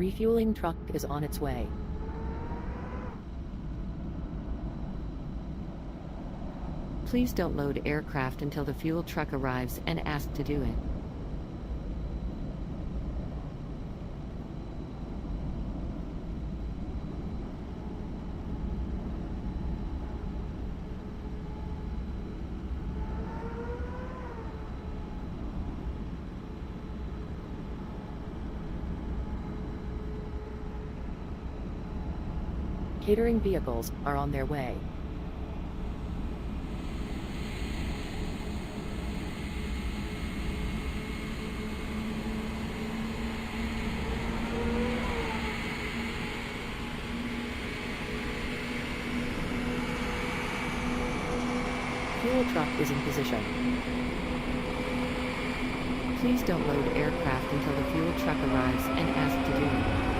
Refueling truck is on its way. Please don't load aircraft until the fuel truck arrives and ask to do it. Catering vehicles are on their way. Fuel truck is in position. Please don't load aircraft until the fuel truck arrives and ask to do it.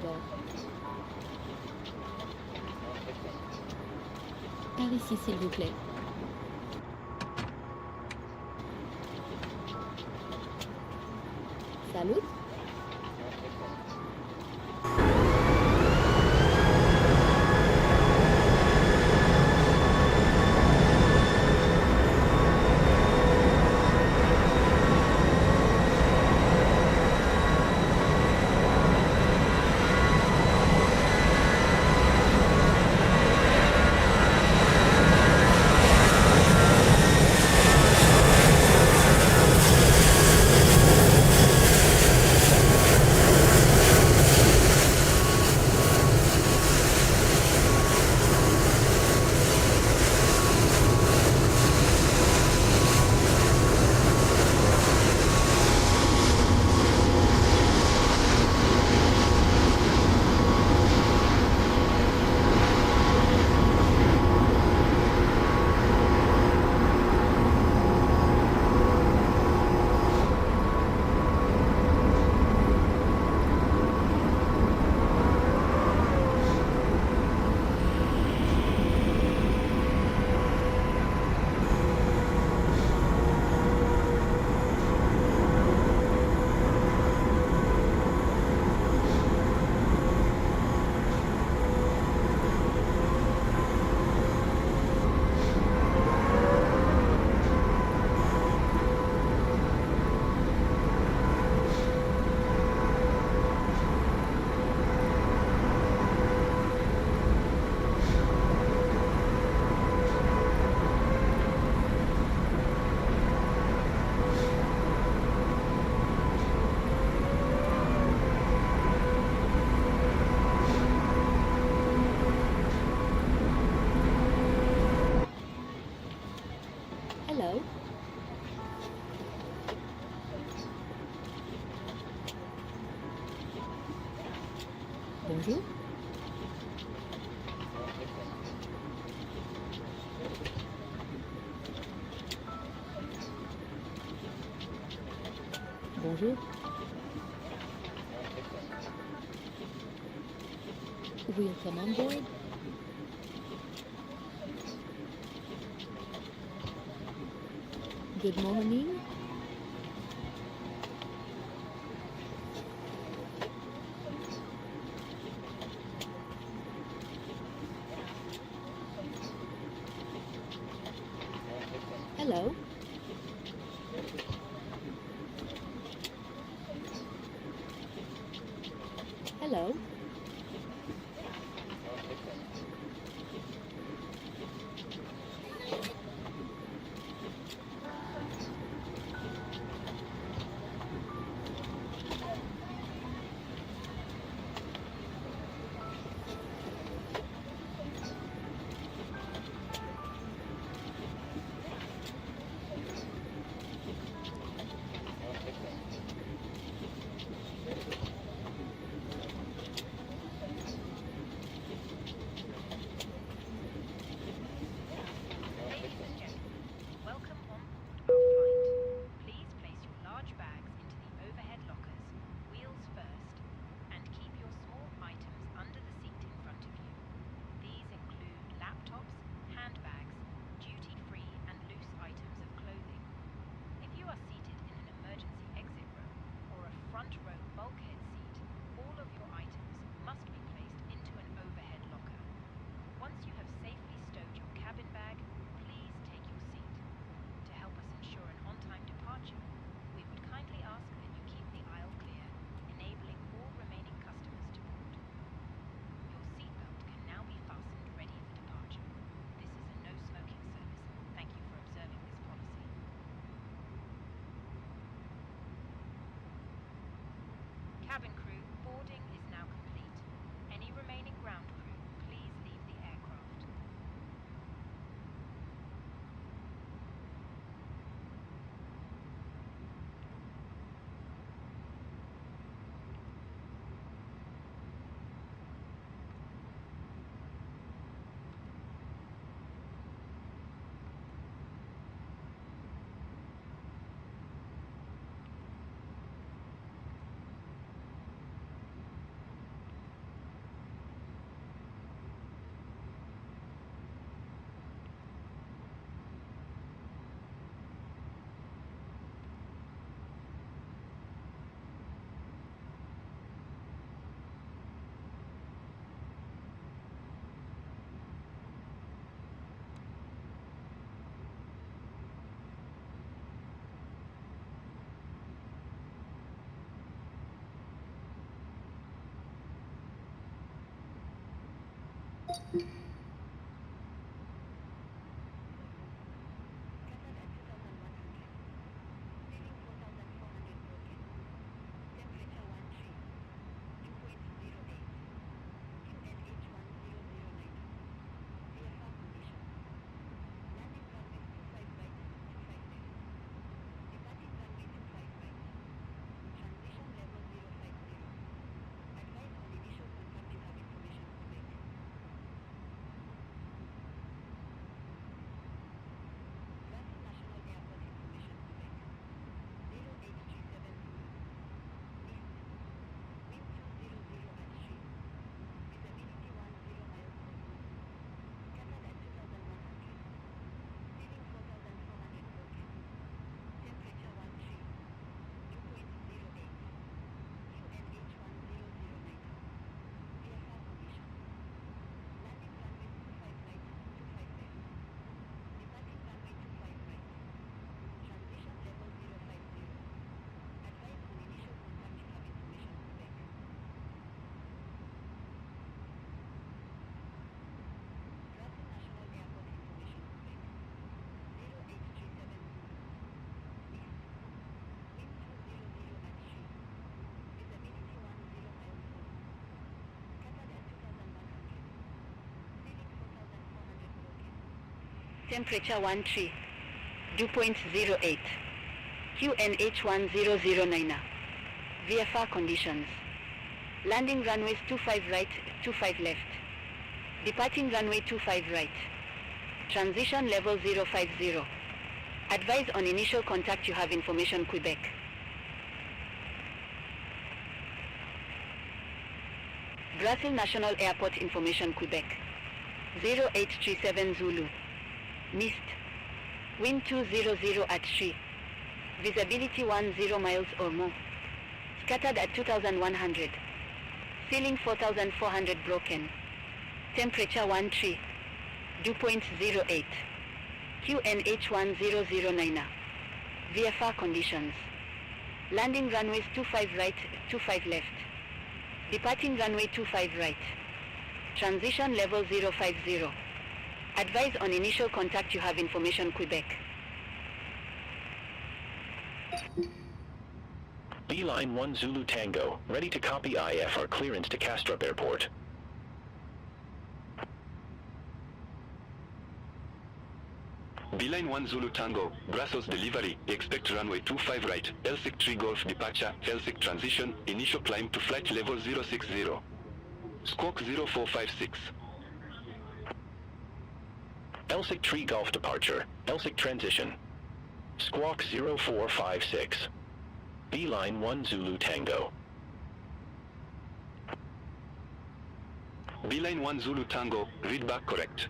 bord. Par ici, s'il vous plaît. Salut. Hello. Bonjour. Bonjour. Welcome on board. Good morning. Hello. Hello. Temperature 13, dew point 08, QNH 1009. VFR conditions. Landing runways 25 right, 25 left. Departing runway 25 right. Transition level 050. Advise on initial contact you have information Quebec. Brüssel National Airport information Quebec. 0837 Zulu. Mist. Wind 200 at 3. Visibility 10 miles or more. Scattered at 2100. Ceiling 4400 broken. Temperature 13. Dew point 08. QNH 1009. VFR conditions. Landing runways 25 right, 25 left. Departing runway 25 right. Transition level 050. Advise on initial contact you have information Quebec. Beeline 1 Zulu Tango, ready to copy IFR clearance to Kastrup Airport. Beeline 1 Zulu Tango, Brussels delivery, expect runway 25 right, Helsinki 3 Golf departure, Helsinki transition, initial climb to flight level 060. Squawk 0456. Helsinki 3 Golf departure, Helsinki transition. Squawk 0456. Beeline 1 Zulu Tango. Beeline 1 Zulu Tango, read back correct.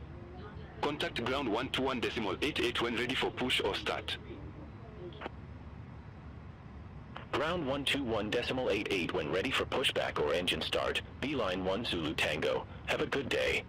Contact ground 121.88 when ready for push or start. Ground 121.88 when ready for pushback or engine start. Beeline 1 Zulu Tango. Have a good day.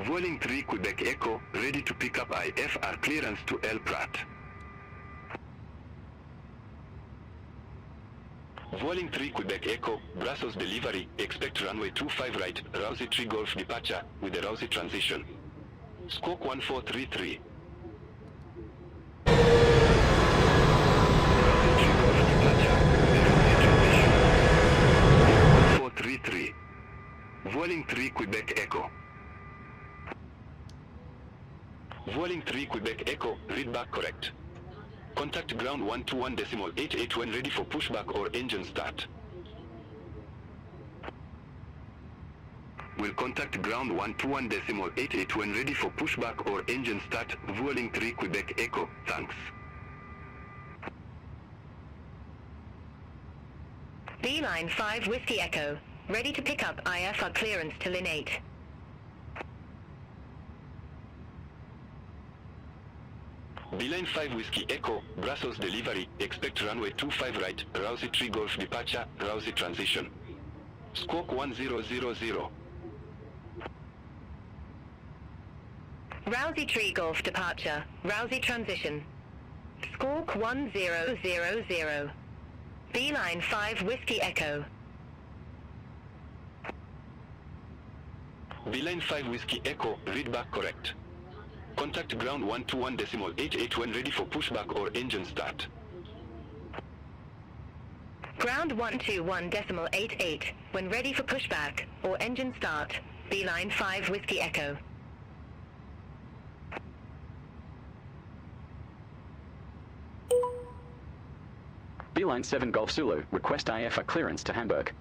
Vueling 3 Quebec Echo, ready to pick up IFR clearance to El Prat. Vueling 3 Quebec Echo, Brussels delivery, expect runway 25 right, Rousey 3 Golf departure, with the Rousey transition. Squawk 1433. Rousey 3 Golf departure, with the Rousey transition. 1433. Vueling 3 Quebec Echo. Vueling 3 Quebec Echo, read back correct. Contact ground 121.88 when ready for pushback or engine start. Will contact ground 121.88 when ready for pushback or engine start. Vueling 3 Quebec Echo, thanks. Beeline 5 Whiskey Echo, ready to pick up IFR clearance to Lin 8. Beeline 5 Whiskey Echo, Brussels delivery, expect runway 25 right, Rousey 3 Golf departure, Rousey transition. Squawk 1000. Rousey 3 Golf departure, Rousey transition. Squawk 1000. Beeline 5 Whiskey Echo. Beeline 5 Whiskey Echo, read back correct. Contact ground 121.88 when ready for pushback or engine start. Ground 121.88 when ready for pushback or engine start. Beeline 5 Whiskey Echo. Beeline 7 Golf Zulu, request IFR clearance to Hamburg.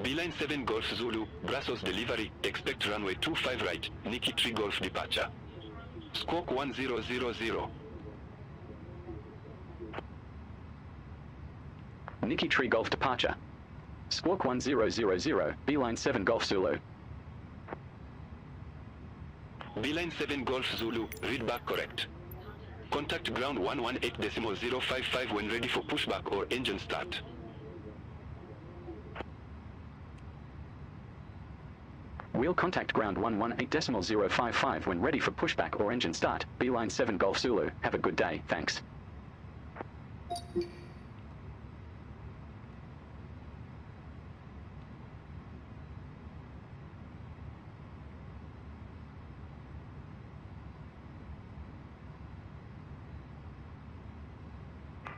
Beeline 7 Golf Zulu, Brussels delivery, expect runway 25 right, Nikki 3 Golf departure. Squawk 1000. Nikki Tree Golf departure. Squawk 1000, Beeline 7 Golf Zulu. Beeline 7 Golf Zulu, read back correct. Contact ground 118.055 when ready for pushback or engine start. We'll contact ground 118.055 when ready for pushback or engine start. Beeline 7 Golf Zulu. Have a good day, thanks.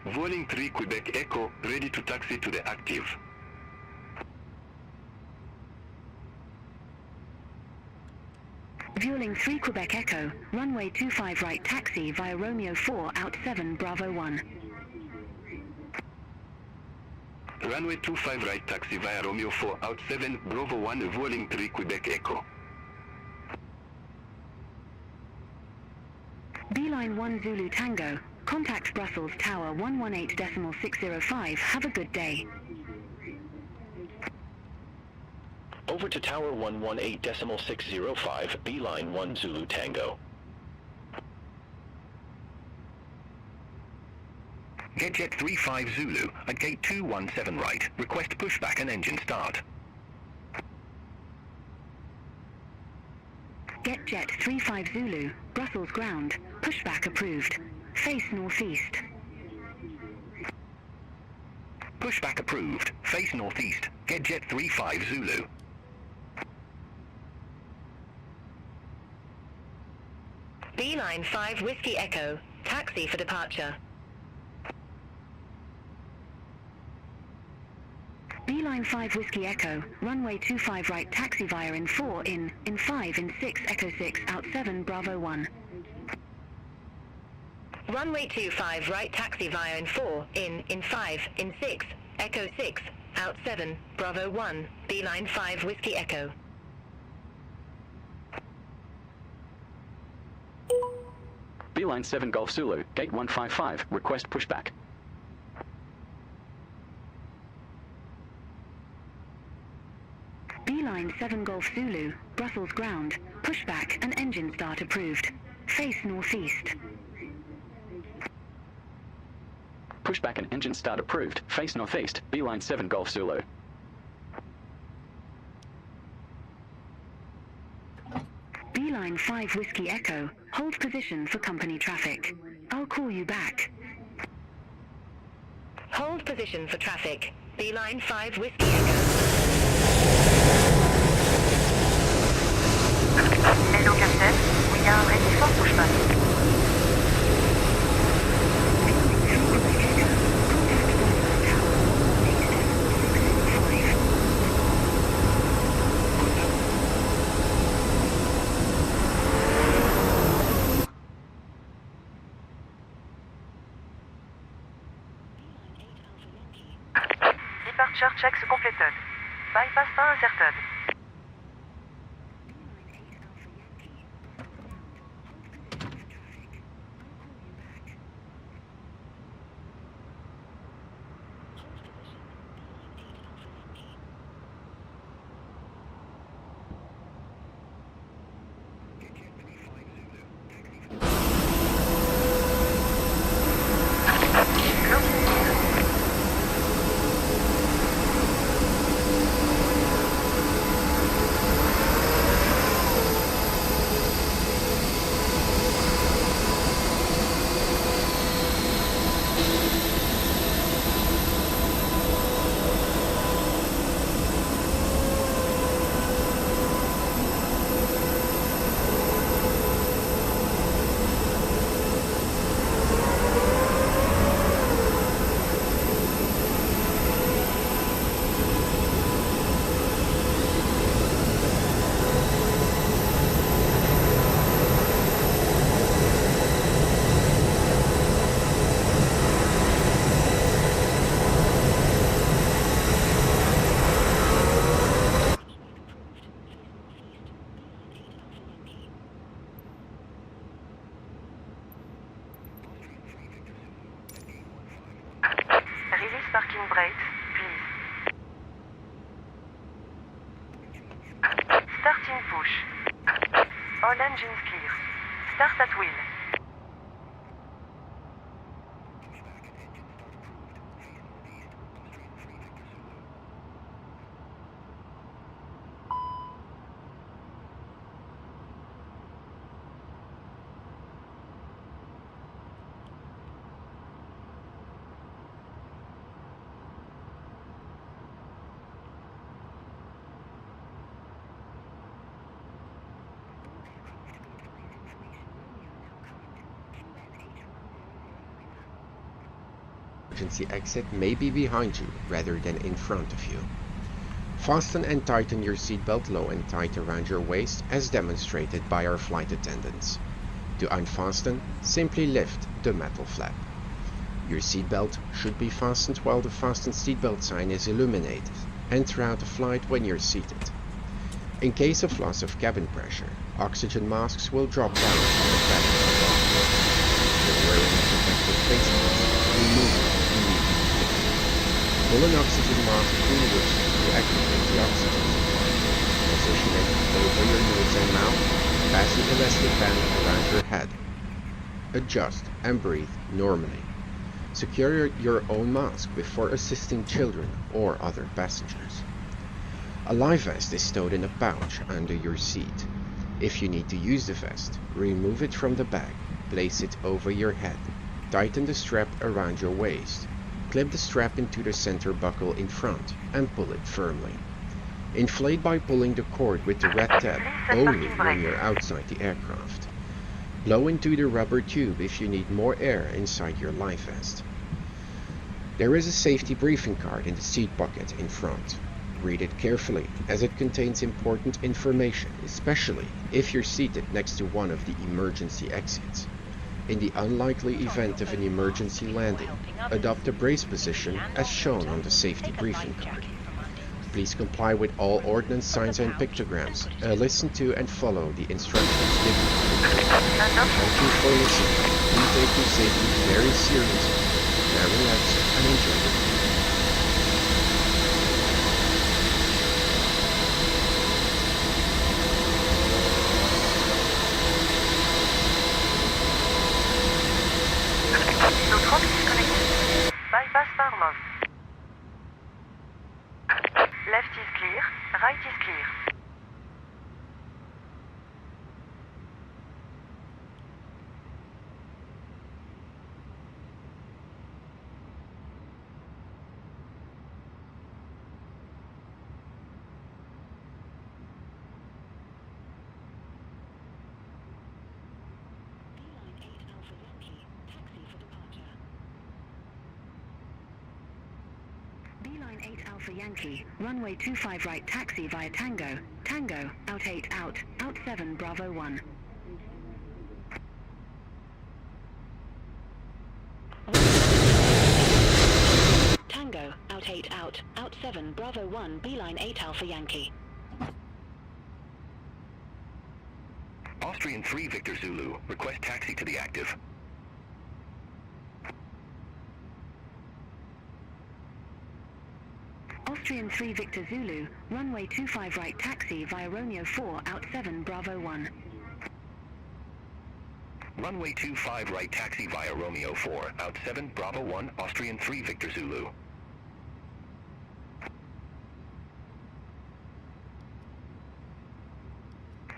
Vueling 3 Quebec Echo, ready to taxi to the active. Vueling 3 Quebec Echo, runway 25 right taxi via Romeo 4 out 7 Bravo 1. Runway 25 right taxi via Romeo 4 out 7 Bravo 1 Vueling 3 Quebec Echo. Beeline 1 Zulu Tango, contact Brussels Tower 118.605, have a good day. Over to Tower 118.605, Beeline 1 Zulu Tango. Get Jet 35 Zulu at gate 217 right. Request pushback and engine start. Get Jet 35 Zulu, Brussels ground, pushback approved. Face northeast. Pushback approved. Face northeast. Get Jet 35 Zulu. Beeline 5 Whiskey Echo, taxi for departure. Beeline 5 Whiskey Echo, runway 25 right taxi via in 4 in 5 in 6 Echo 6 out 7 Bravo 1. Runway 25 right taxi via in 4 in 5 in 6 Echo 6 out 7 Bravo 1, Beeline 5 Whiskey Echo. Beeline 7 Golf Zulu, gate 155, request pushback. Beeline 7 Golf Zulu, Brussels ground, pushback and engine start approved. Face northeast. Pushback and engine start approved. Face northeast. Beeline 7 Golf Zulu. Beeline 5 Whiskey Echo, hold position for company traffic. I'll call you back. Hold position for traffic. Beeline 5 Whiskey Echo. Hello Captain, we are ready for pushback. Departure checks completed. Bypass pas inserted. Engines clear. Start at wheel. Emergency exit may be behind you rather than in front of you. Fasten and tighten your seatbelt low and tight around your waist as demonstrated by our flight attendants. To unfasten, simply lift the metal flap. Your seatbelt should be fastened while the fasten seatbelt sign is illuminated and throughout the flight when you're seated. In case of loss of cabin pressure, oxygen masks will drop down from the back of the box. If wearing a protective face mask, remove it. Pull an oxygen mask inwards to activate the oxygen supply. Position it over your nose and mouth, pass the elastic band around your head. Adjust and breathe normally. Secure your own mask before assisting children or other passengers. A life vest is stowed in a pouch under your seat. If you need to use the vest, remove it from the bag, place it over your head, tighten the strap around your waist. Clip the strap into the center buckle in front and pull it firmly. Inflate by pulling the cord with the red tab only when you're outside the aircraft. Blow into the rubber tube if you need more air inside your life vest. There is a safety briefing card in the seat pocket in front. Read it carefully as it contains important information, especially if you're seated next to one of the emergency exits. In the unlikely event of an emergency landing, adopt a brace position as shown on the safety briefing card. Please comply with all ordnance signs and pictograms. Listen to and follow the instructions given. Thank you for listening. We take your safety very seriously. Now relax and enjoy the flight. Bypass Parmov. Left is clear, right is clear. Beeline 8 Alpha Yankee, runway 25 right taxi via Tango, Tango, out 8 out 7 Bravo 1. Tango, out 8 out 7 Bravo 1 Beeline 8 Alpha Yankee. Austrian 3 Victor Zulu, request taxi to the active. Austrian 3 Victor Zulu, runway 25 right taxi via Romeo 4 out 7 Bravo 1. Runway 25 right taxi via Romeo 4 out 7 Bravo 1 Austrian 3 Victor Zulu.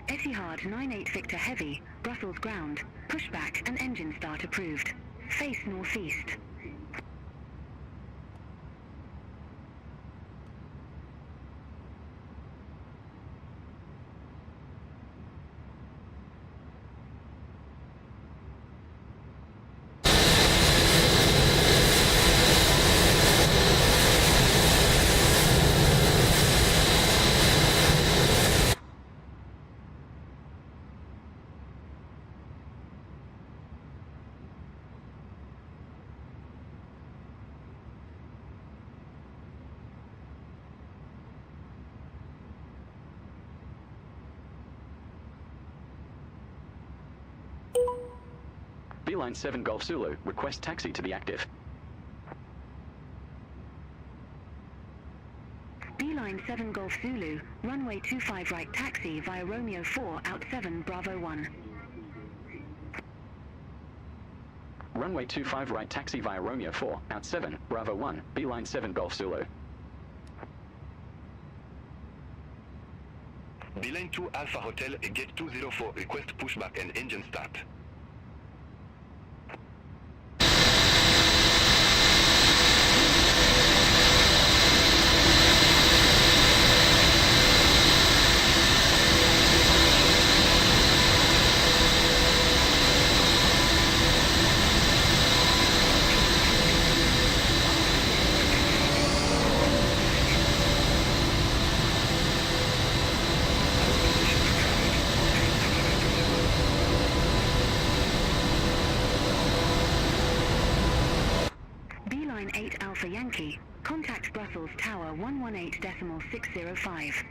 Etihad 98 Victor Heavy, Brussels ground, pushback and engine start approved. Face northeast. Beeline 7 Golf Zulu, request taxi to the active. Beeline Beeline 7 Golf Zulu, runway 25 right taxi via Romeo 4 out 7 Bravo 1. Runway 25 right taxi via Romeo 4 out 7 Bravo 1, Beeline 7 Golf Zulu. Beeline 2 Alpha Hotel, gate 204, request pushback and engine start. Beeline 8 Alpha Yankee, contact Brussels Tower 118.605.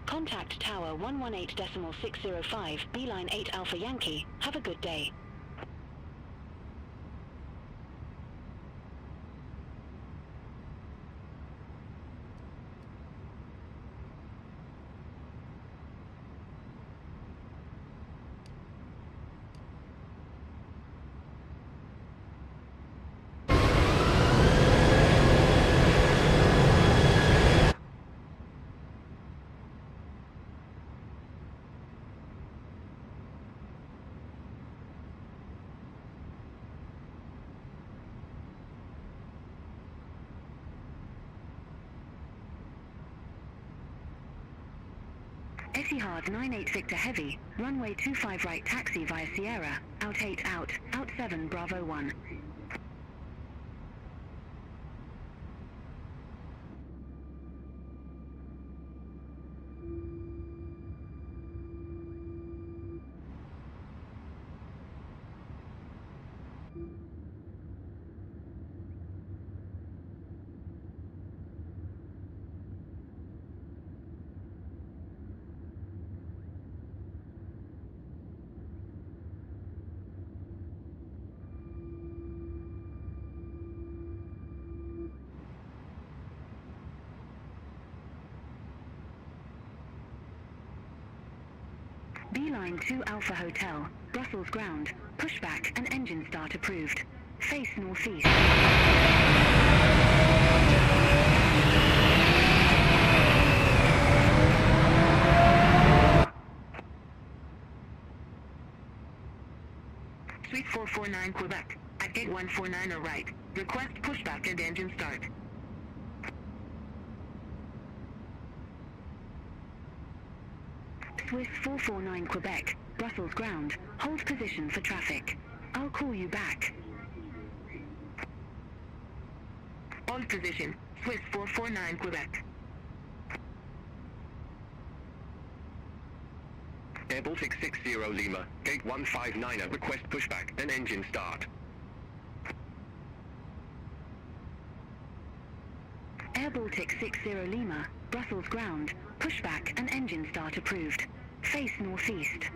Contact Tower 118.605, Beeline 8 Alpha Yankee. Have a good day. Etihad 98 Victor Heavy, runway 25 right taxi via Sierra, out 8 out 7 Bravo 1. Beeline 2 Alpha Hotel, Brussels ground, pushback and engine start approved. Face northeast. Suite 449 Quebec, at gate 149 or right. Request pushback and engine start. Swiss 449 Quebec, Brussels ground, hold position for traffic. I'll call you back. Hold position, Swiss 449 Quebec. Air Baltic 60 Lima, gate 159, request pushback and engine start. Air Baltic 60 Lima, Brussels ground, pushback and engine start approved. Face northeast.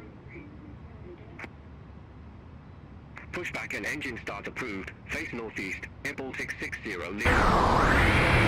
Pushback and engine start approved. Face northeast. Air Baltic 60 Lima.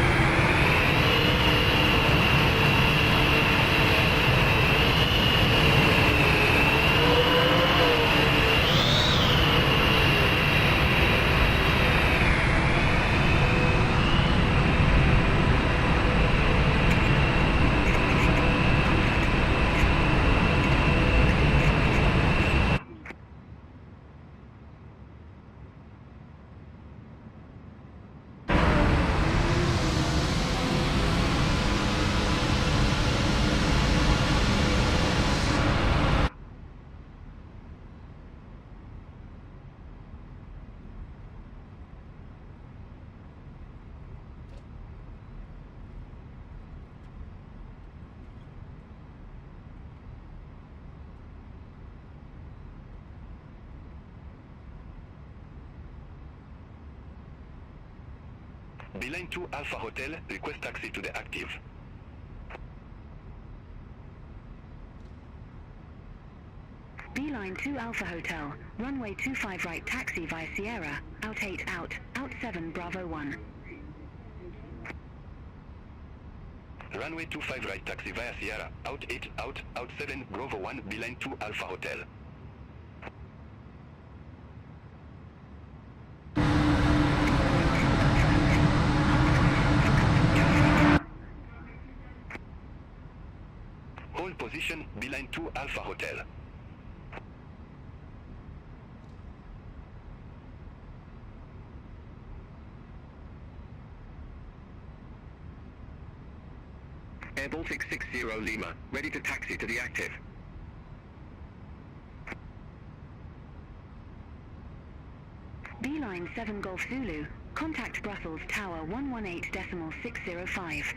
Beeline 2 Alpha Hotel, request taxi to the active. Beeline 2 Alpha Hotel, runway 25 right taxi via Sierra, out 8 out 7 Bravo 1. Runway 25 right, taxi via Sierra, out 8, out 7, Bravo 1, beeline 2 Alpha Hotel. Hold position, beeline 2 Alpha Hotel. Air Baltic 60 Lima, ready to taxi to the active. Beeline 7 Golf Zulu. Contact Brussels Tower 118.605.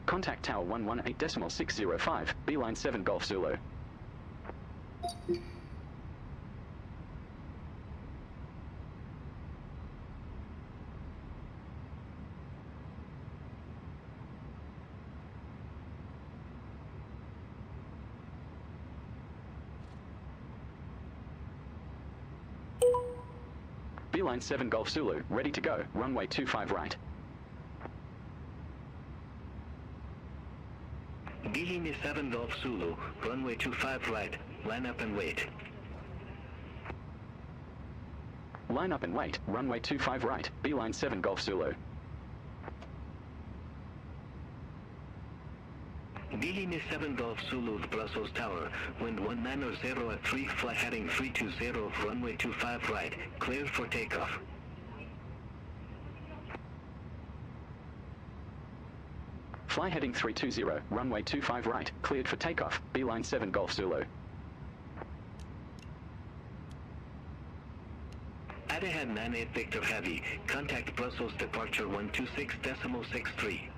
Contact Tower 118.605, Beeline 7 Golf Zulu. Beeline 7 Golf Zulu, ready to go, runway 25 right. Beeline 7 Golf Zulu, runway 25 right, line up and wait. Line up and wait, runway 25 right, Beeline 7 Golf Zulu. Beeline 7 Golf Zulu, Brussels Tower, wind 190 at 3, fly heading 320, runway 25 right, clear for takeoff. Fly heading 320, runway 25 right, cleared for takeoff, Beeline 7 Golf Zulu. At ahead 98 Victor Heavy, contact Brussels departure 126.63.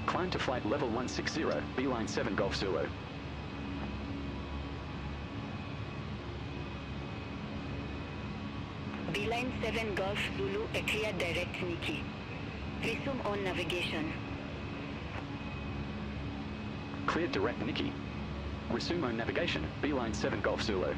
Climb to flight level 160, Beeline 7 Golf Zulu. Beeline 7 Golf Zulu, a clear direct Nikki. Resume on navigation. Cleared direct Nikki. Resume on navigation, Beeline 7 Golf Zulu.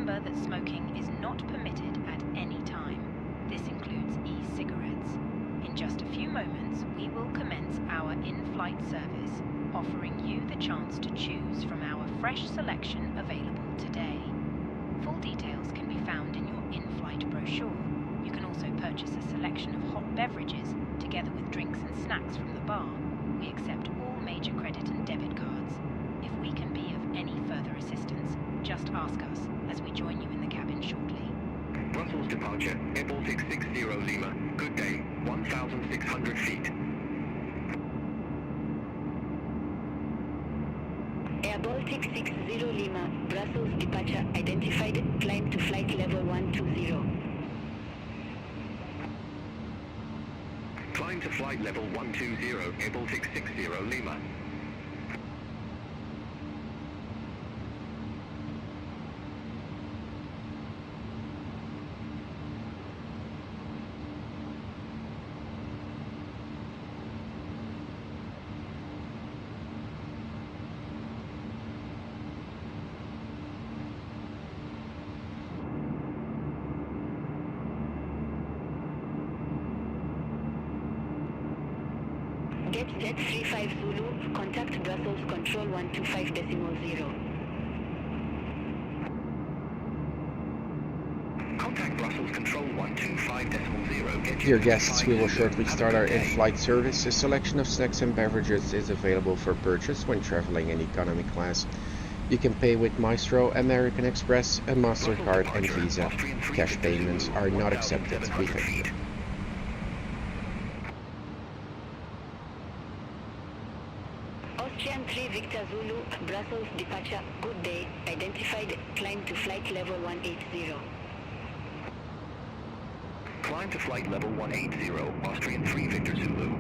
remember that smoking is not permitted at any time. This includes e-cigarettes. In just a few moments, we will commence our in-flight service, offering you the chance to choose from our fresh selection available today. Full details can be found in your in-flight brochure. You can also purchase a selection of hot beverages, together with drinks and snacks from the bar. We accept all major credit and debit cards. If we can be of any further assistance, just ask us as we join you in the cabin shortly. Brussels departure, Air Baltic 60 Lima. Good day, 1,600 feet. Air Baltic 60 Lima, Brussels departure identified, climb to flight level 120. Climb to flight level 120, Air Baltic 60 Lima. Get Jet 35 Zulu, contact Brussels Control 125.0. Contact Brussels Control 125.0. Dear guests, we will shortly start our in-flight service. A selection of snacks and beverages is available for purchase when traveling in economy class. You can pay with Maestro, American Express, a MasterCard and Visa. Cash payments are not accepted. We thank you. Austrian 3 Victor Zulu, Brussels departure, good day, identified, climb to flight level 180. Climb to flight level 180, Austrian 3 Victor Zulu.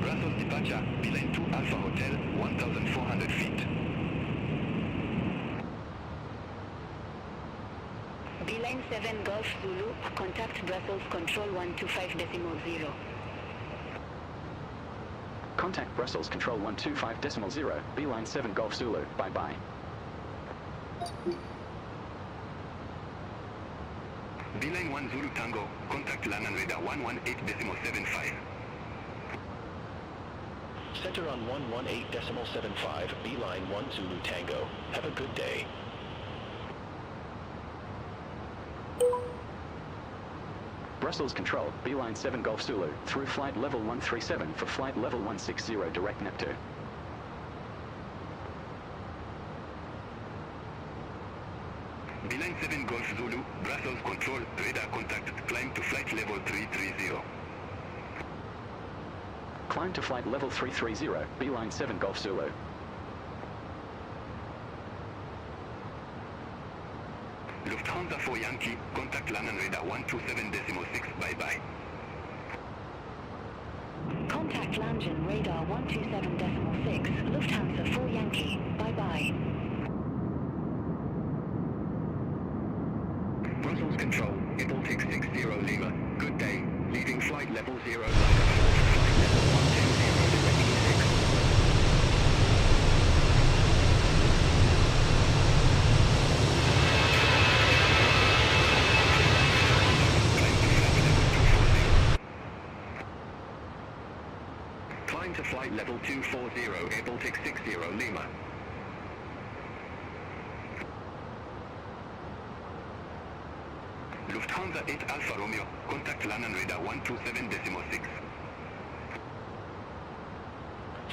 Brussels departure, Beeline 2 Alpha Hotel, 1,400 feet. Beeline 7 Golf Zulu, contact Brussels Control 125.0. Contact Brussels Control 125.0, Beeline 7 Golf Zulu, bye-bye. Beeline 1 Zulu Tango, contact LAN and radar 118.75. Center on 118.75, Beeline 1 Zulu Tango. Have a good day. Brussels Control, Beeline 7 Golf Zulu, through flight level 137 for flight level 160 direct Neptune. Beeline 7 Golf Zulu, Brussels Control, radar contact, climb to flight level 330. Climb to flight level 330, Beeline 7 Golf Zulu. Lufthansa 4 Yankee, contact LAN and radar 127.6, bye-bye. Contact lounge and radar 127.6, Lufthansa 4 Yankee, bye-bye. Brussels Control, Air Baltic 60 Lima. Good day, leaving flight level 0. Climb to flight level 240, Air Baltic 60 Lima. Lufthansa 8 Alfa Romeo, contact LAN and radar 127.6.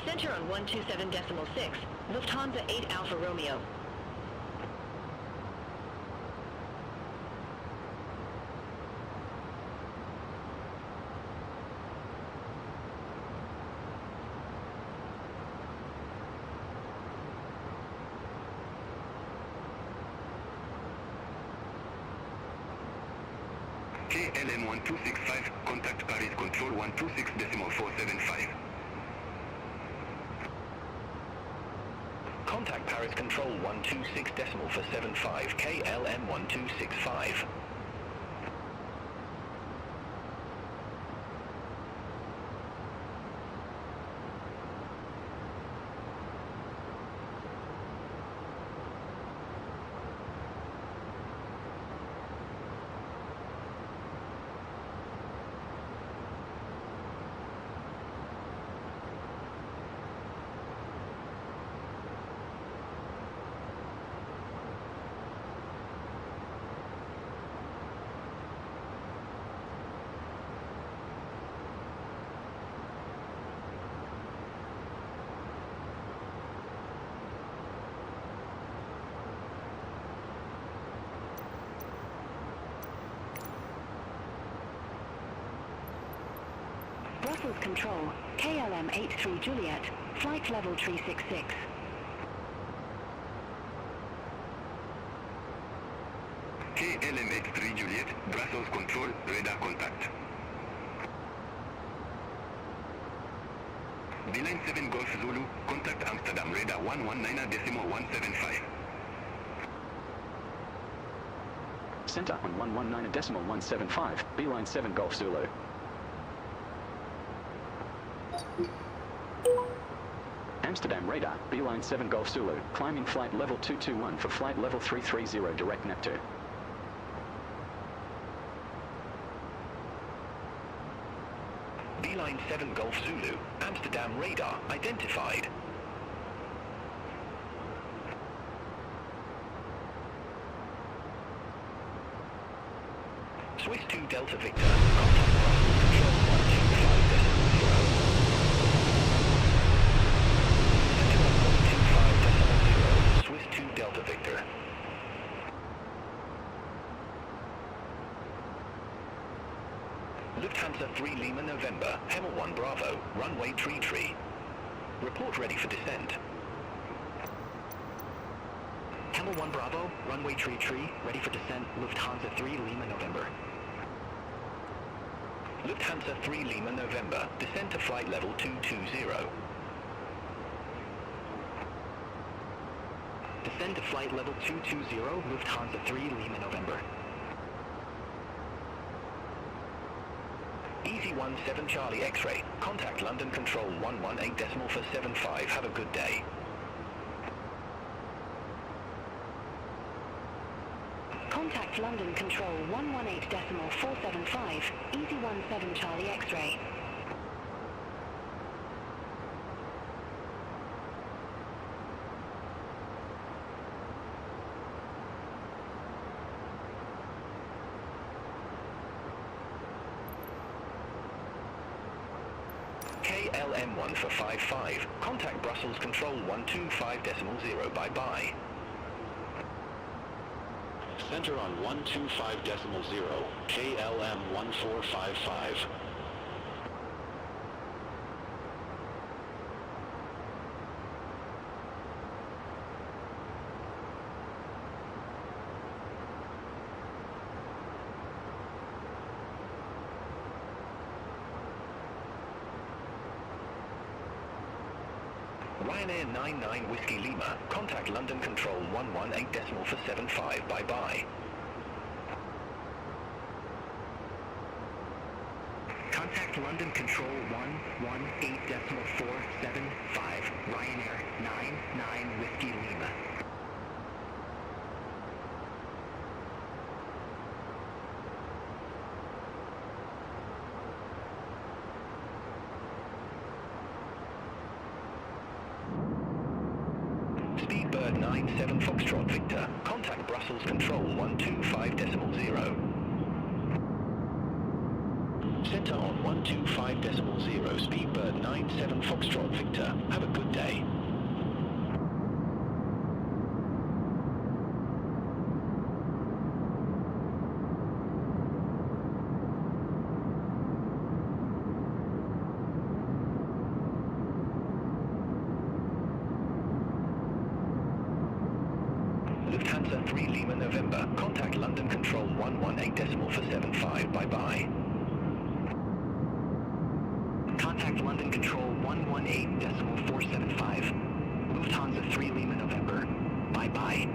Center on 127.6, Lufthansa 8 Alfa Romeo. KLM 1265, contact Paris Control 126.475. Contact Paris Control 126.475, KLM 1265. Brussels Control, KLM 83 Juliet, flight level 366. KLM 83 Juliet, Brussels Control, radar contact. Beeline 7 Golf Zulu, contact Amsterdam, radar 119.175. Center on 119.175, Beeline 7 Golf Zulu. Amsterdam radar, Beeline 7 Golf Zulu, climbing flight level 221 for flight level 330 direct Neptune. Beeline 7 Golf Zulu, Amsterdam radar identified. Swiss 2 Delta Victor, contact Brussels Control 125.0. Swiss 2 Delta Victor. Lufthansa 3 Lima November, Hamel 1 Bravo, runway 33. Report ready for descent. Hamel 1 Bravo, runway 33, ready for descent, Lufthansa 3 Lima November. Lufthansa 3 Lima November, descent to flight level 220. Descend to flight level 220, Lufthansa 3 Lima November. Easy 17 Charlie X-ray, contact London Control 118.475, have a good day. Contact London Control 118.475, Easy 17 Charlie X-ray. KLM 1455, contact Brussels Control 125.0, bye-bye. Center on 125.0, KLM 1455. Ryanair 99 Whiskey Lima, contact London Control 118.475, bye-bye. Contact London Control 118.475, Ryanair 99 Whiskey Lima. Speedbird 97 Foxtrot Victor, contact Brussels Control 125.0. Center on 125.0, Speedbird 97 Foxtrot Victor, have a good day. Lufthansa 3 Lima November, November. Contact London Control 118.475. Bye-bye. Contact London Control 118.475. Lufthansa 3 Lima November. Bye-bye.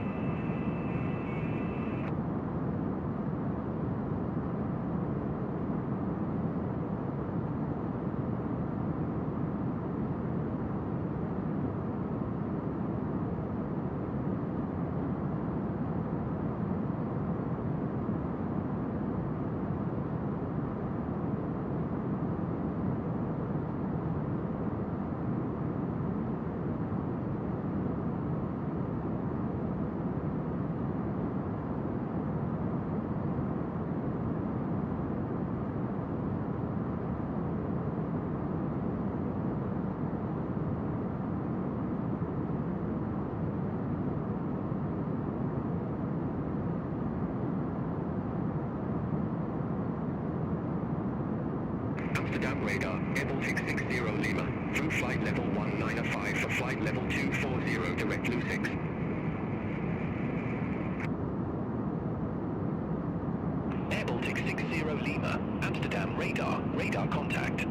Amsterdam radar, Airbaltic 60 Lima, through flight level 1905 for flight level 240 direct Lu6. Airbaltic 60 Lima, Amsterdam radar, radar contact.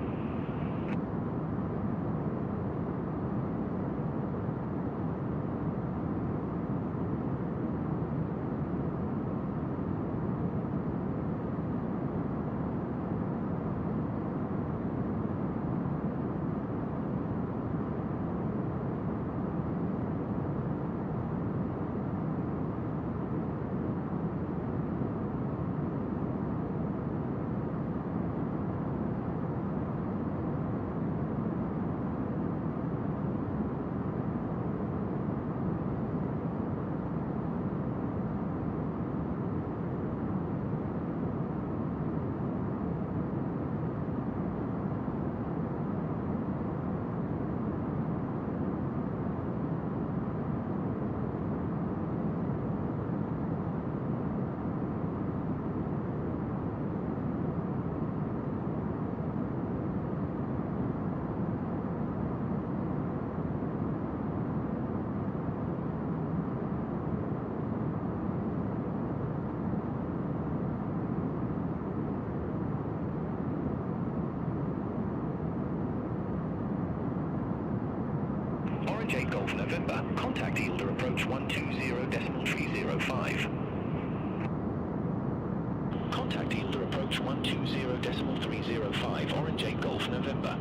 Orange 8 Golf November, contact Eilder approach 120.305. Contact Eilder approach 120.305, Orange 8 Golf November.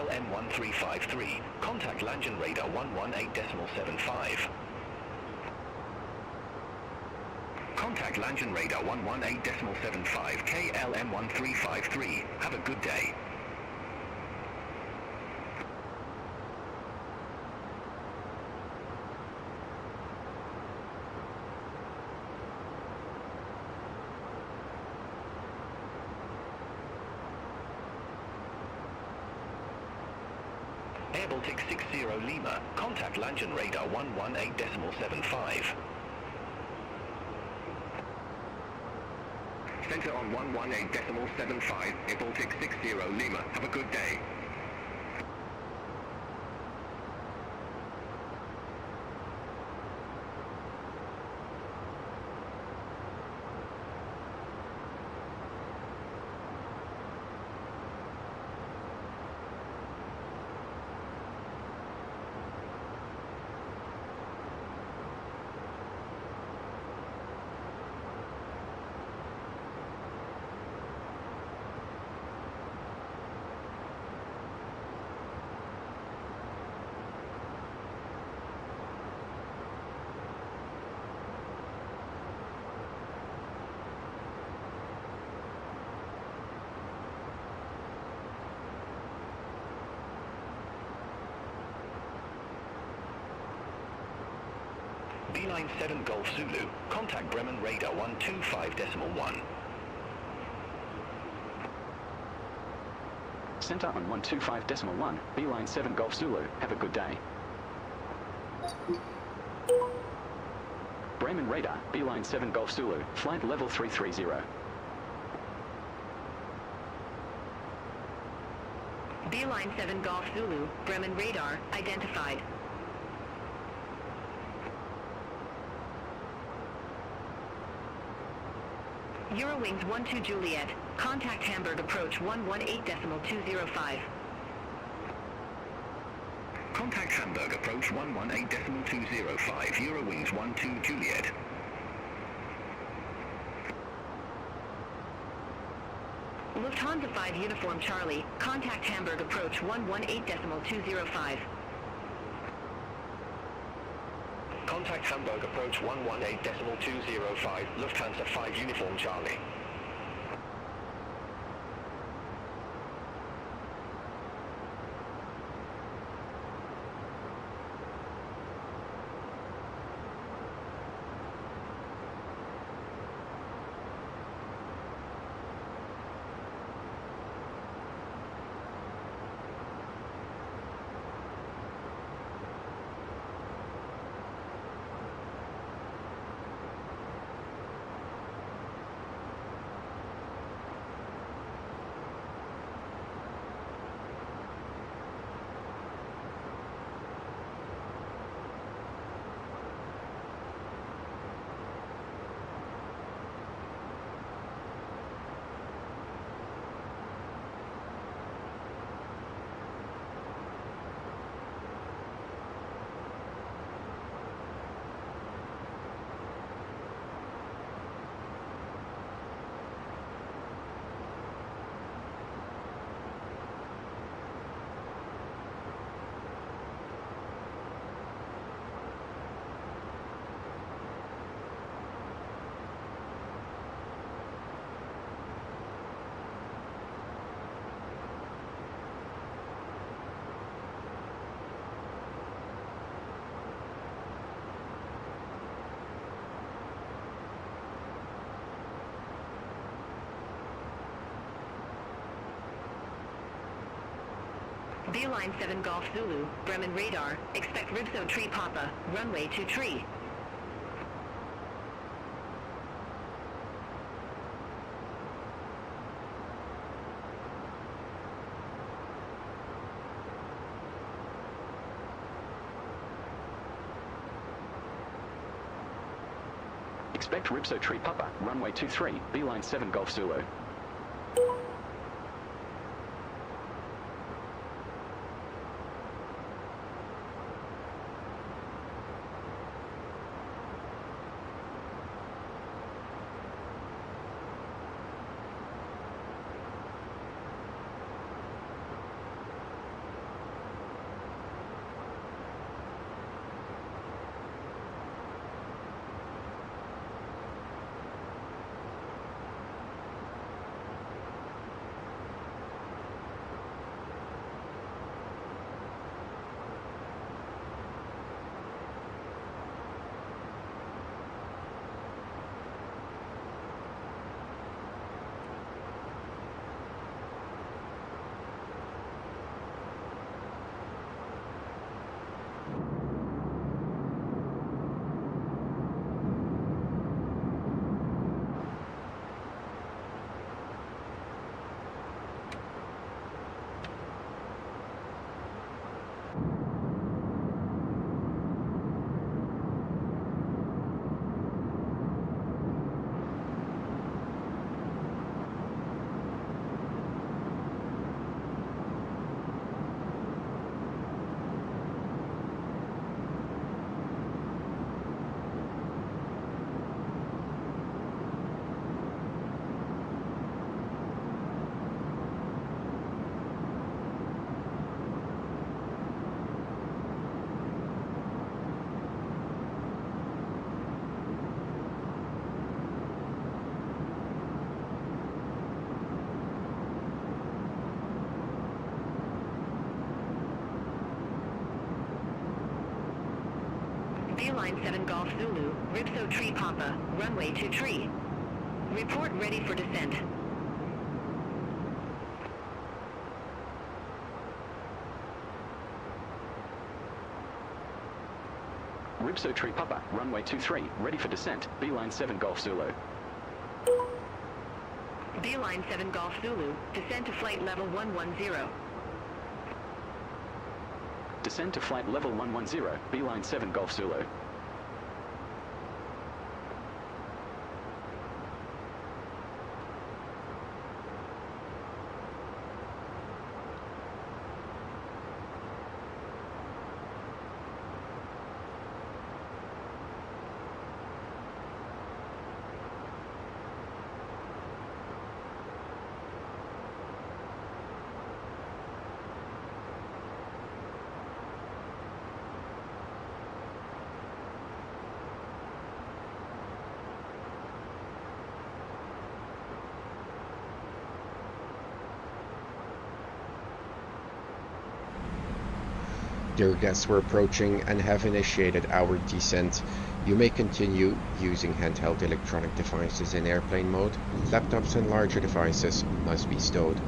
KLM1353. Contact Langen Radar 118.75. Contact Langen Radar 118.75, KLM1353. Have a good day. Air Baltic 60 Lima. Contact Langen Radar 118.75. Center on 118.75, Air Baltic 60 Lima. Have a good day. Beeline 7 Golf Zulu. Contact Bremen Radar 125.1. Center on 125.1, Beeline 7 Golf Zulu. Have a good day. Bremen Radar, Beeline 7 Golf Zulu. Flight level 330. Beeline 7 Golf Zulu, Bremen Radar, identified. Eurowings 12 Juliet, contact Hamburg approach 118.205. Contact Hamburg approach 118.205, Eurowings 12 Juliet. Lufthansa 5 Uniform Charlie, contact Hamburg approach 118.205. Contact Hamburg approach 118.205, Lufthansa 5 Uniform Charlie. Beeline 7 Golf Zulu, Bremen Radar, expect Ribso Tree Papa, runway to tree. Expect Ribso Tree Papa, runway 23, Beeline 7 Golf Zulu. Beeline 7 Golf Zulu, Ripso Tree Papa, runway 2 tree. Report ready for descent. Ripso Tree Papa, runway 23, ready for descent, Beeline 7 Golf Zulu. Beeline 7 Golf Zulu, descend to flight level 110. Descend to flight level 110, Beeline 7 Golf Zulu. Dear guests, we're approaching and have initiated our descent. You may continue using handheld electronic devices in airplane mode. Laptops and larger devices must be stowed.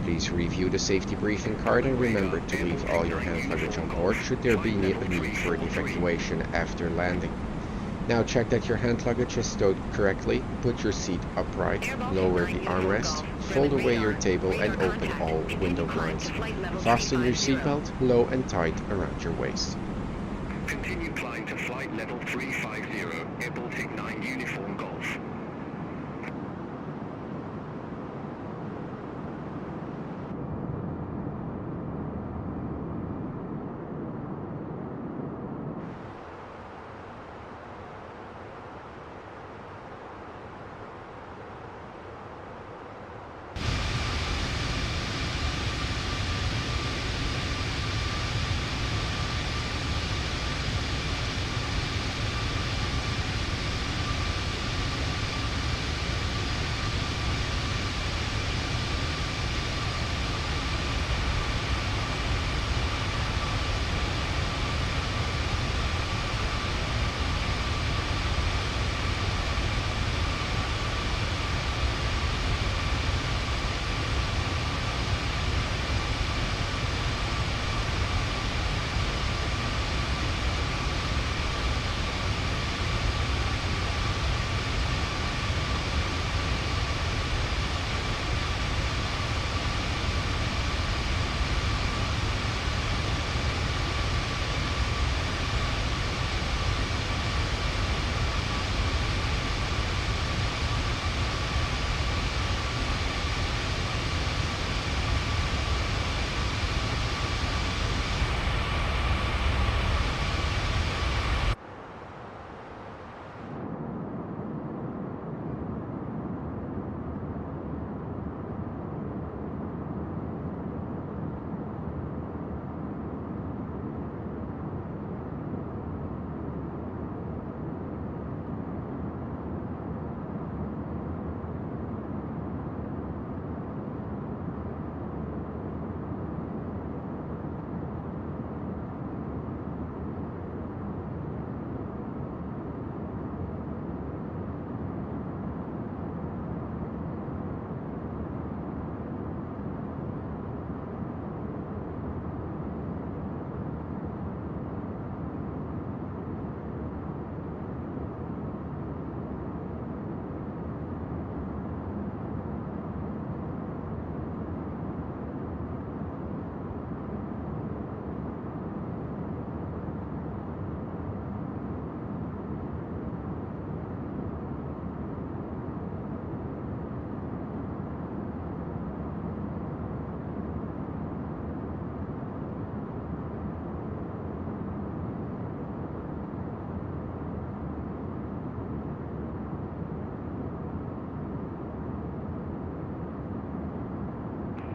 Please review the safety briefing card and remember to leave all your hand luggage on board should there be a need for an evacuation after landing. Now check that your hand luggage is stowed correctly, put your seat upright, lower the armrest, fold away your table and open all window blinds. Fasten your seatbelt low and tight around your waist. Continue climb to flight level 350, Air Baltic 9 Uniform Golf.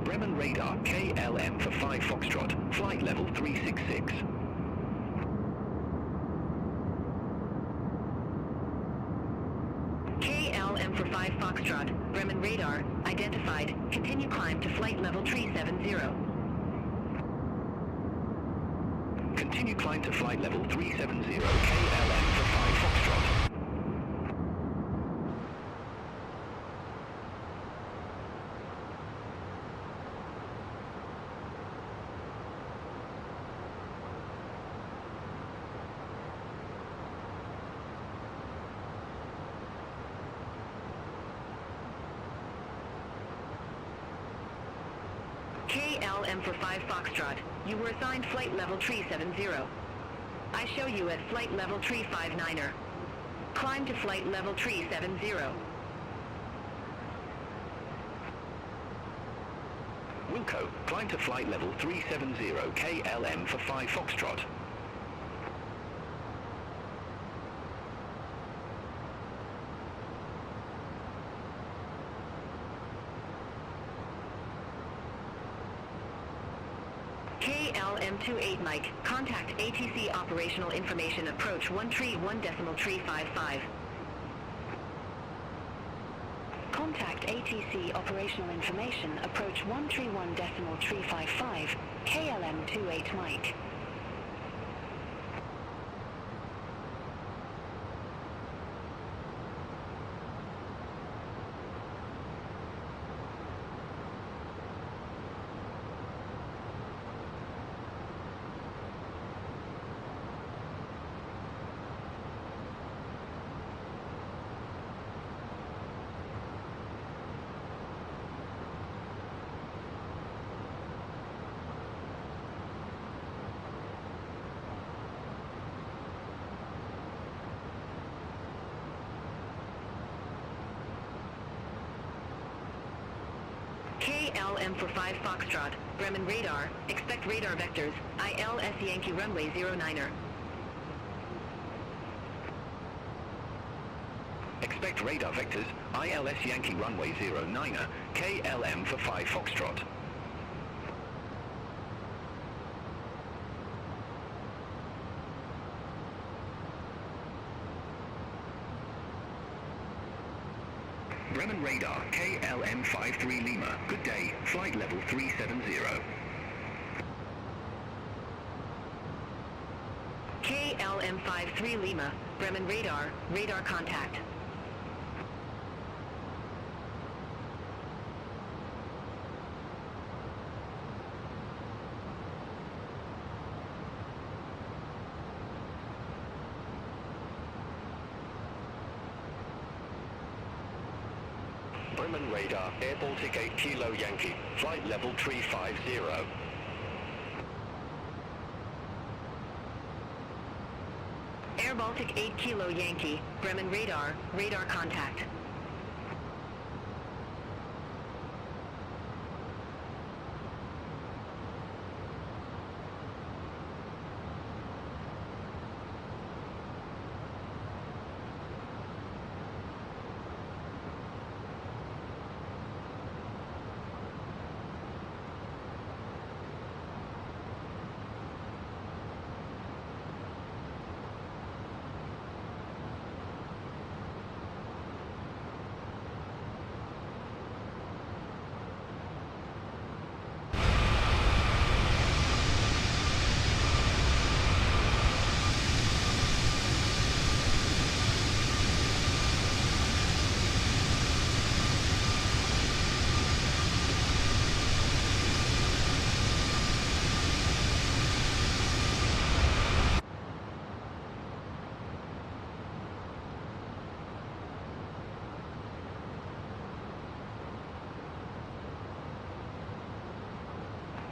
Bremen radar, KLM for 5 Foxtrot, flight level 366. KLM for 5 Foxtrot, Bremen radar, identified. Continue climb to flight level 370. Continue climb to flight level 370 KLM for 5 Foxtrot. KLM for 5 Foxtrot. You were assigned flight level 370. I show you at flight level 359er. Climb to flight level 370. Wilco, climb to flight level 370 KLM for 5 Foxtrot. KLM28 Mike, contact ATC operational information approach 131.355. Contact ATC operational information approach 131.355, KLM28 Mike. KLM for 5 Foxtrot, Bremen radar, expect radar vectors, ILS Yankee runway 09er. Expect radar vectors, ILS Yankee runway 09er, KLM for 5 Foxtrot. Bremen radar, KLM 53 Lima, good day, flight level 370. KLM 53 Lima, Bremen radar, radar contact. Bremen radar, Air Baltic 8 Kilo Yankee, flight level 350. Air Baltic 8 Kilo Yankee, Bremen radar, radar contact.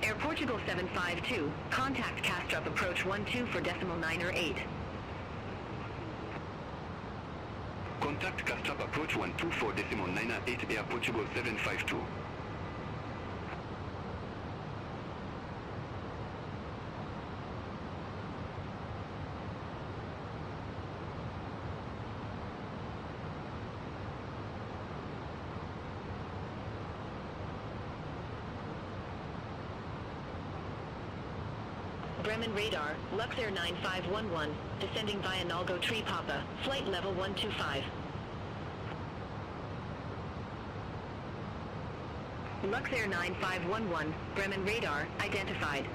Air Portugal 752, contact Castrop approach 12 for decimal 9 or 8. Contact Castrop approach 12 for decimal 9 or 8 Air Portugal 752. Bremen radar, Luxair 9511, descending via Nalgo Tree Papa, flight level 125. Luxair 9511, Bremen radar, identified.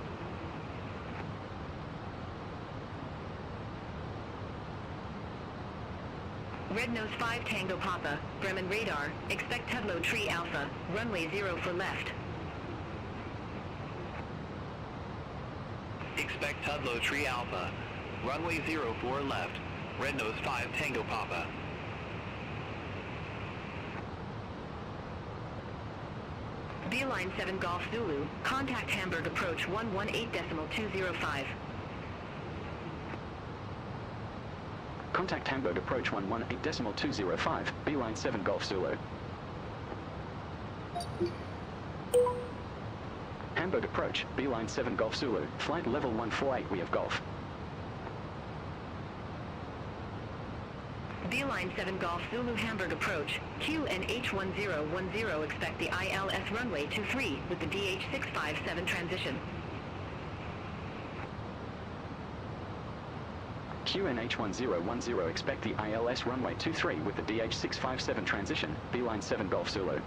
Red Nose 5 Tango Papa, Bremen radar, expect Tudlow Tree Alpha, runway 0 for left. Expect Tudlow Tree Alpha, runway 0 for left, Red Nose 5 Tango Papa. Beeline 7 Golf Zulu, contact Hamburg approach 118.205. Contact Hamburg approach 118.205, Beeline 7 Golf Zulu. Hamburg approach, Beeline 7 Golf Zulu, flight level 148, we have Golf. Beeline 7 Golf Zulu Hamburg approach, QNH1010 expect the ILS runway 23 with the DH657 transition. QNH1010 expect the ILS runway 23 with the DH657 transition, Beeline 7 Golf Zulu.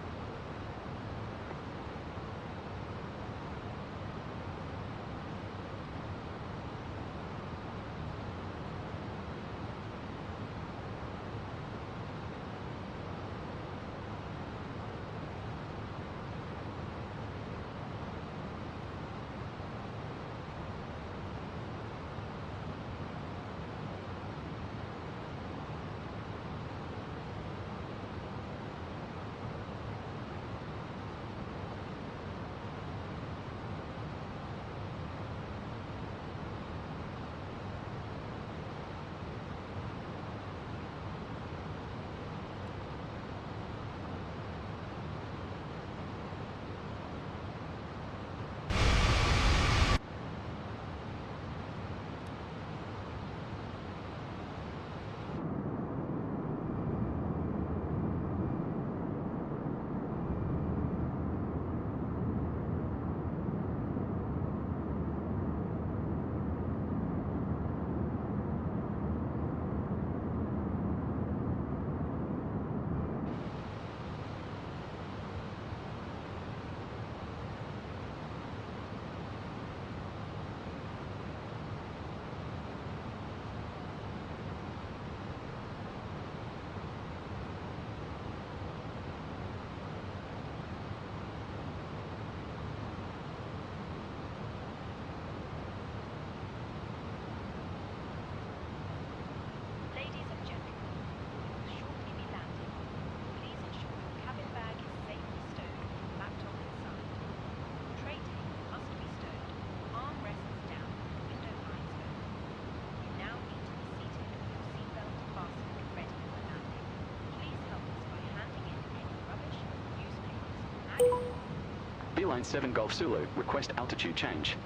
Beeline 7 Golf Zulu, request altitude change.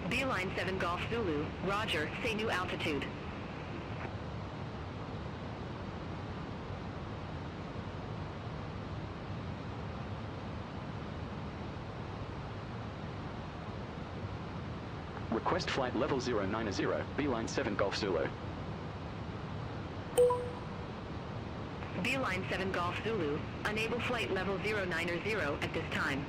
Beeline 7 Golf Zulu, roger, say new altitude. Request flight level 090, Beeline 7 Golf Zulu. Beeline 7 Golf Zulu, enable flight level 090 at this time.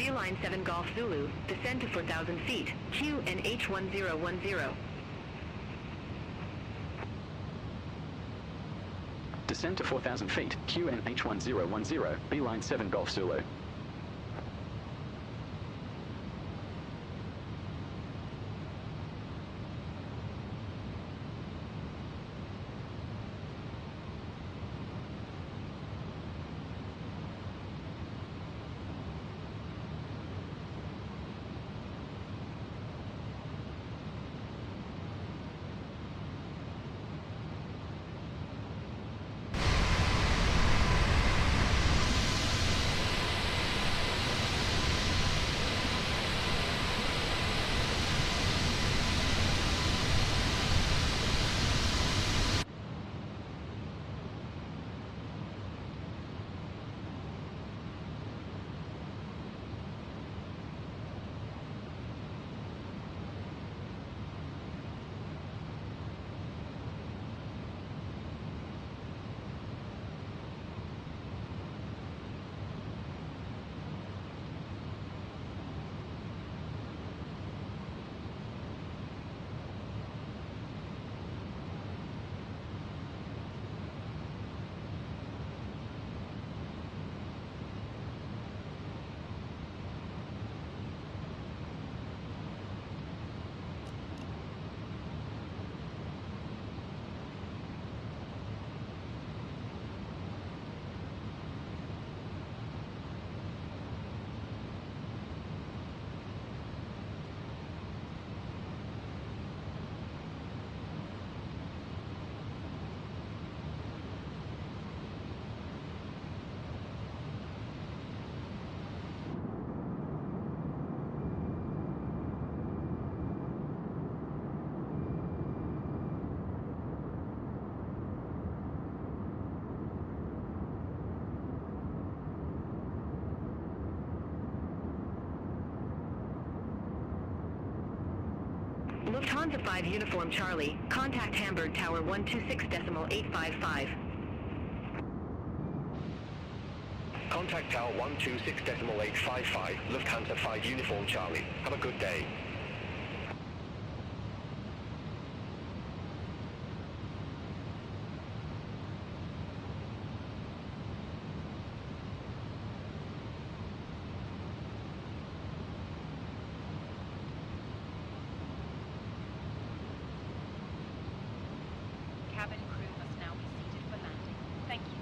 Beeline 7 Golf Zulu, descend to 4,000 feet, QNH 1010. Descend to 4,000 feet, QNH 1010, Beeline 7 Golf Zulu. Lufthansa 5 Uniform Charlie, contact Hamburg Tower 126.855. Contact Tower 126.855, Lufthansa 5 Uniform Charlie. Have a good day. Cabin crew must now be seated for landing. Thank you.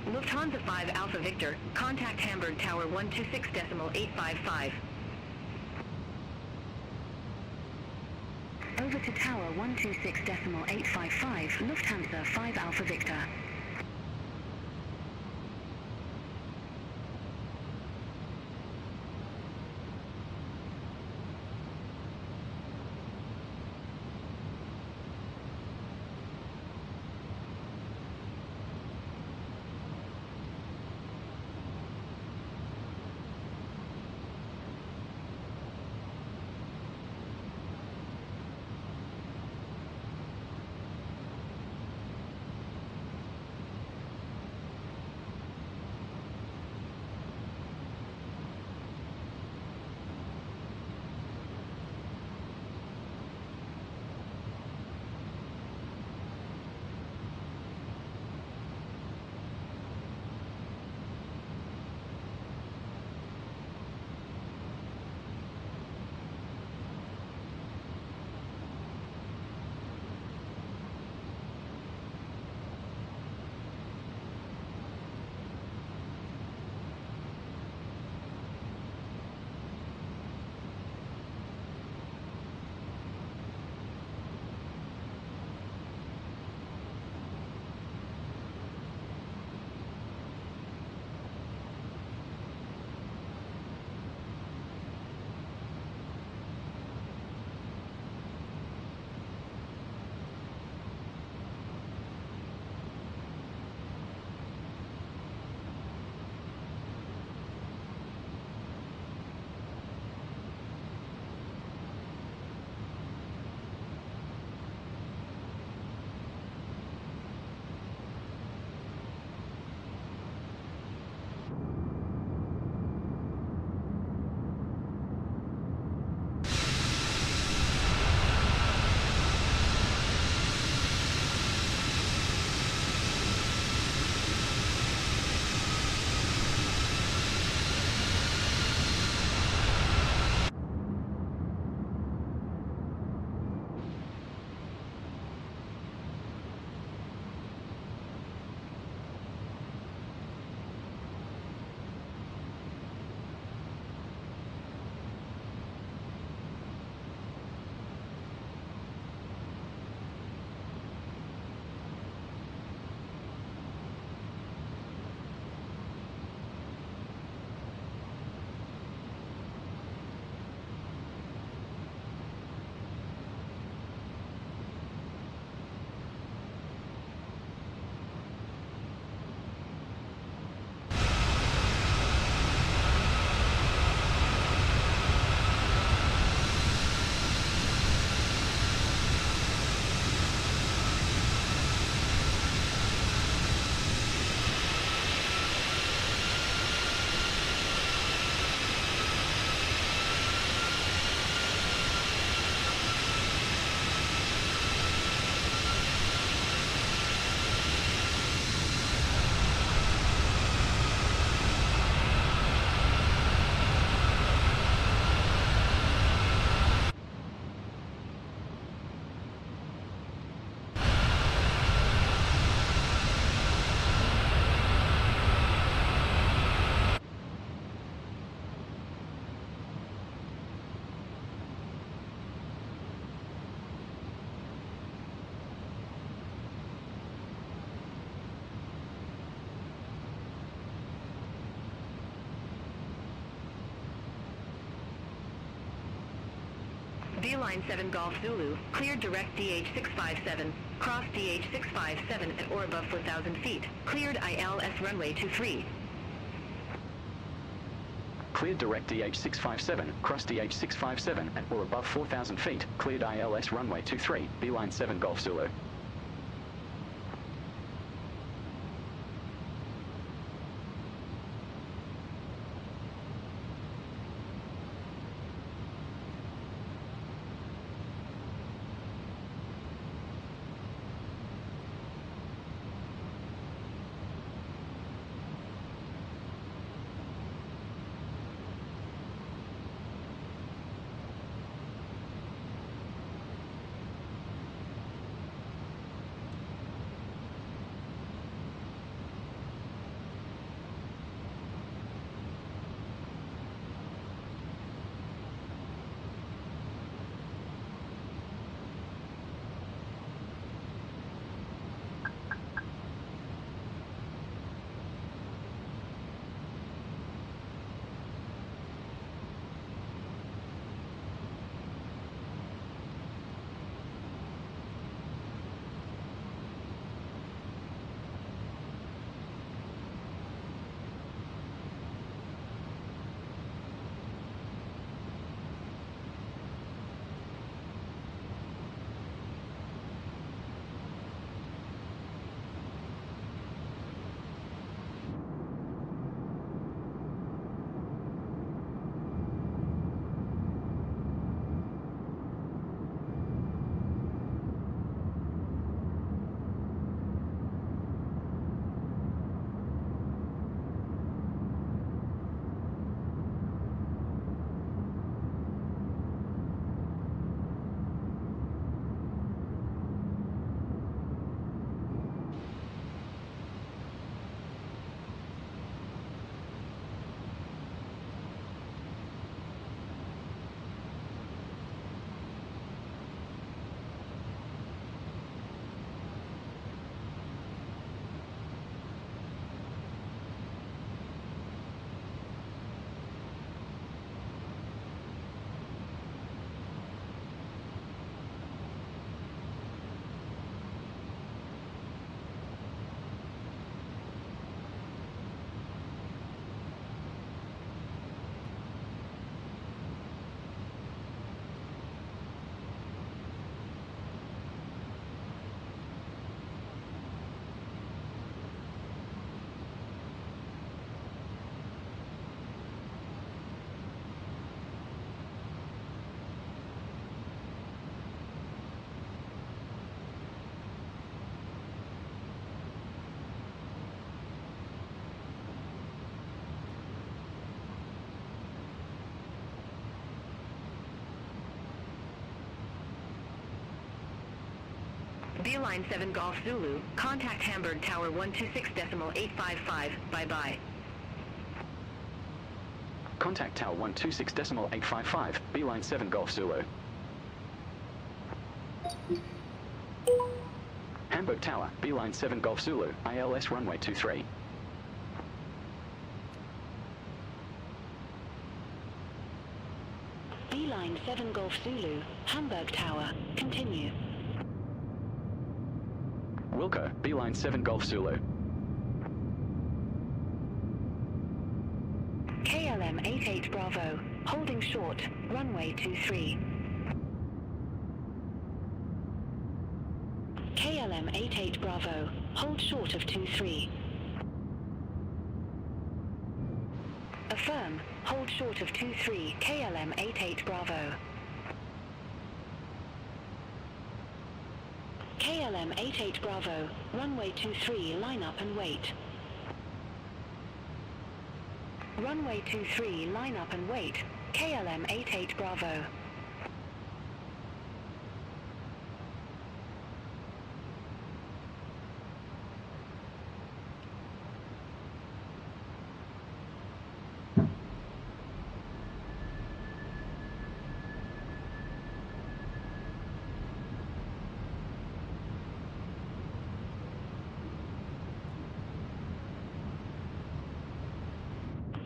Lufthansa 5 Alpha Victor, contact Hamburg Tower 126.855. Over to Tower 126.855, Lufthansa 5 Alpha Victor. Beeline 7 Golf Zulu, cleared direct DH657, cross DH657 at or above 4,000 feet, cleared ILS runway 23. Cleared direct DH657, cross DH657 at or above 4,000 feet, cleared ILS runway 23, Beeline 7 Golf Zulu. Beeline 7 Golf Zulu, contact Hamburg Tower 126.855, bye-bye. Contact Tower 126.855, Beeline 7 Golf Zulu. Hamburg Tower, Beeline 7 Golf Zulu, ILS runway 23. Beeline 7 Golf Zulu, Hamburg Tower, continue. Wilco, Beeline 7 Golf Zulu. KLM 88 Bravo, holding short, runway 23. KLM 88 Bravo, hold short of 23. Affirm, hold short of 23, KLM 88 Bravo. KLM 88 Bravo, runway 23, line up and wait. Runway 23, line up and wait, KLM 88 Bravo.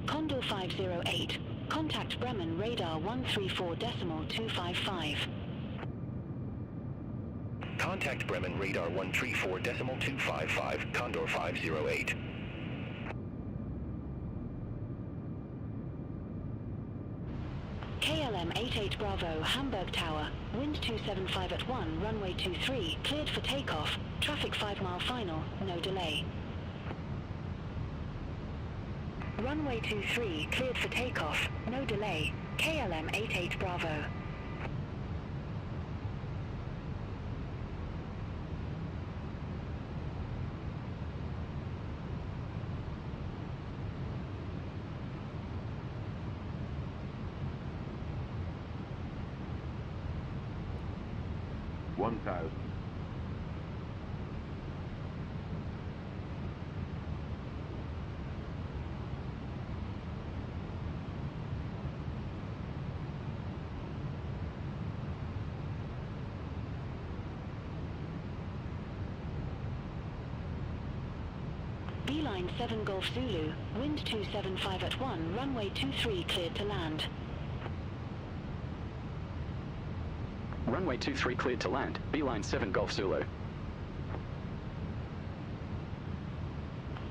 Condor 508, Contact Bremen radar 134.255. Contact Bremen radar 134.255, Condor 508. KLM 88 Bravo, Hamburg Tower, wind 275 at 1, runway 23, cleared for takeoff, traffic 5-mile final, no delay. Runway 23, cleared for takeoff, no delay, KLM 88 Bravo. Beeline 7 Golf Zulu, wind 275 at 1, runway 23 cleared to land. Runway 23 cleared to land, Beeline 7 Golf Zulu.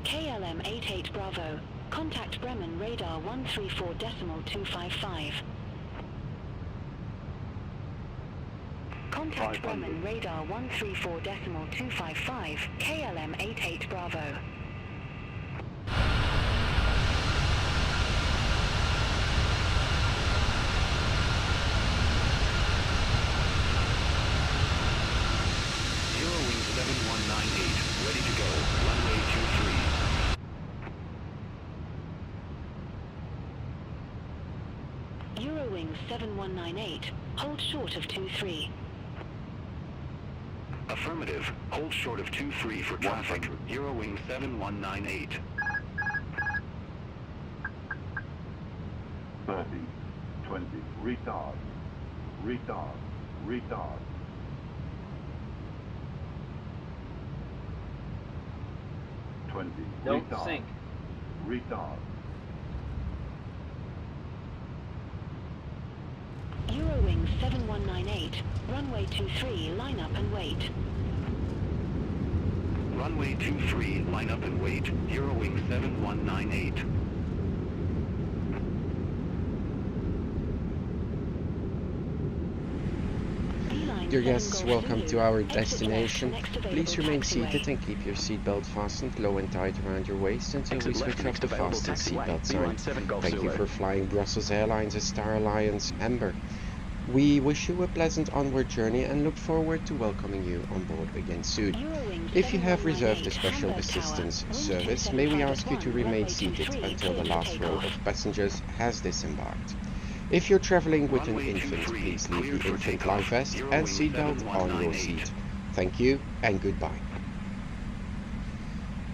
KLM 88 Bravo, contact Bremen radar 134.255. Contact Bremen radar 134.255, KLM 88 Bravo. Eurowings 7198, ready to go, runway 23. Eurowings 7198, hold short of 23. Affirmative, hold short of 23 for traffic, Eurowings 7198. 30, 20, retard, retard, retard. 20, Don't retard, sink. retard. Eurowings 7198, runway 23, line up and wait. Runway 23, line up and wait, Eurowings 7198. Dear guests, welcome to our destination. Please remain seated and keep your seatbelt fastened low and tight around your waist until we switch off the fasten seatbelt sign. Thank you for flying Brussels Airlines and Star Alliance Amber. We wish you a pleasant onward journey and look forward to welcoming you on board again soon. If you have reserved a special assistance service, may we ask you to remain seated until the last row of passengers has disembarked. If you're traveling with an infant, please leave the infant life vest and seatbelt on your seat. Thank you and goodbye.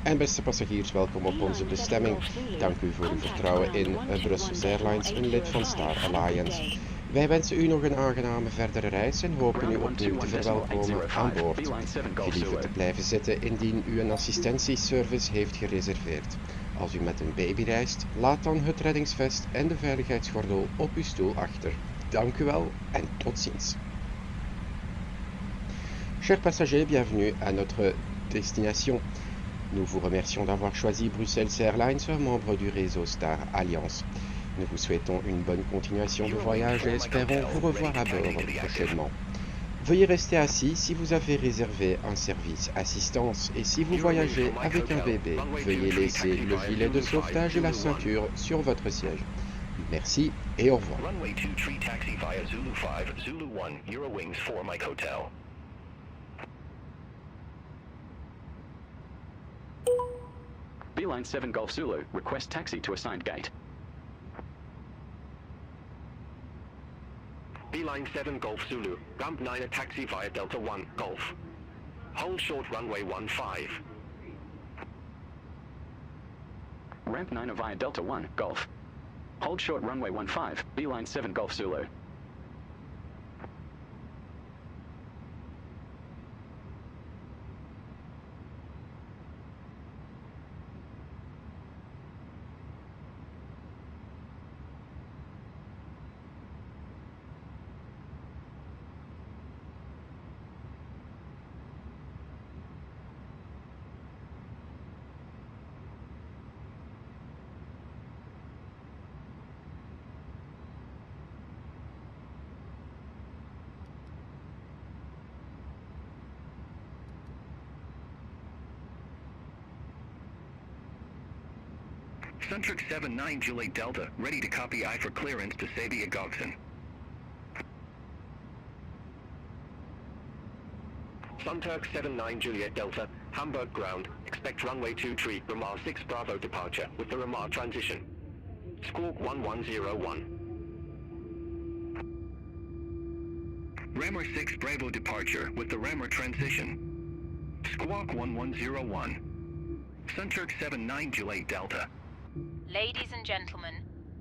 En beste passagiers, welkom op onze bestemming. Dank u voor uw vertrouwen in Brussels Airlines, een lid van Star Alliance. Wij wensen u nog een aangename verdere reis en hopen u opnieuw te verwelkomen aan boord. Gelieve te blijven zitten indien u een assistentieservice heeft gereserveerd. Als u met een baby reist, laat dan het reddingsvest en de veiligheidsgordel op uw stoel achter. Dank u wel en tot ziens. Chers passagers, bienvenue à notre destination. Nous vous remercions d'avoir choisi Brussels Airlines, un membre du réseau Star Alliance. Nous vous souhaitons une bonne continuation de voyage et espérons vous revoir à bord prochainement. Veuillez rester assis si vous avez réservé un service assistance et si vous voyagez avec un bébé, veuillez laisser le gilet de sauvetage et la ceinture sur votre siège. Merci et au revoir. Runway 23 taxi via Zulu 5, Zulu 1, Eurowings 4 Mike Hotel. Beeline 7 Golf Zulu, request taxi to assigned gate. Beeline 7 Golf Zulu, ramp 9 a taxi via Delta 1, Golf. Hold short runway 15. Ramp 9 via Delta 1, Golf. Hold short runway 15, Beeline 7 Golf Zulu. Centric 79 Juliet Delta, ready to copy I for clearance to Sabia Gogson. Sunturk 79 Juliet Delta, Hamburg ground, expect runway 23, Ramar 6 Bravo departure with the Ramar transition. Squawk 1101. Rammer 6 Bravo departure with the Rammer transition. Squawk 1101. Sunturk 79 Juliet Delta. Ladies and gentlemen,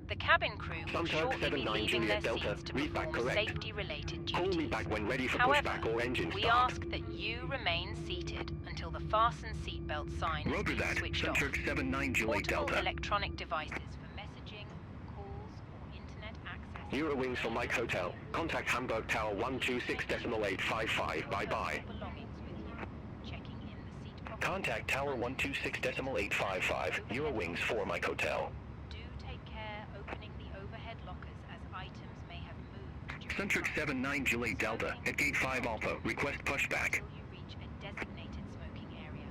the cabin crew will shortly be leaving their seats to perform safety-related duties. Call me back when ready for However, pushback or engine we start. ask that you remain seated until the fasten seatbelt sign has Roger been that. switched off. Sunturk 79 Juliet Portable Delta. electronic devices for messaging, calls, or internet access. Eurowings for Mike Hotel. Contact Hamburg Tower 126.855. Bye-bye. Belongings with you. Checking in the seat pocket. Contact Tower 126.855. Eurowings for Mike Hotel. Do take care opening the overhead lockers as items may have moved during Centric flight. 79 Juliet Delta at gate 5 Alpha. Request pushback. Until you reach a designated smoking area.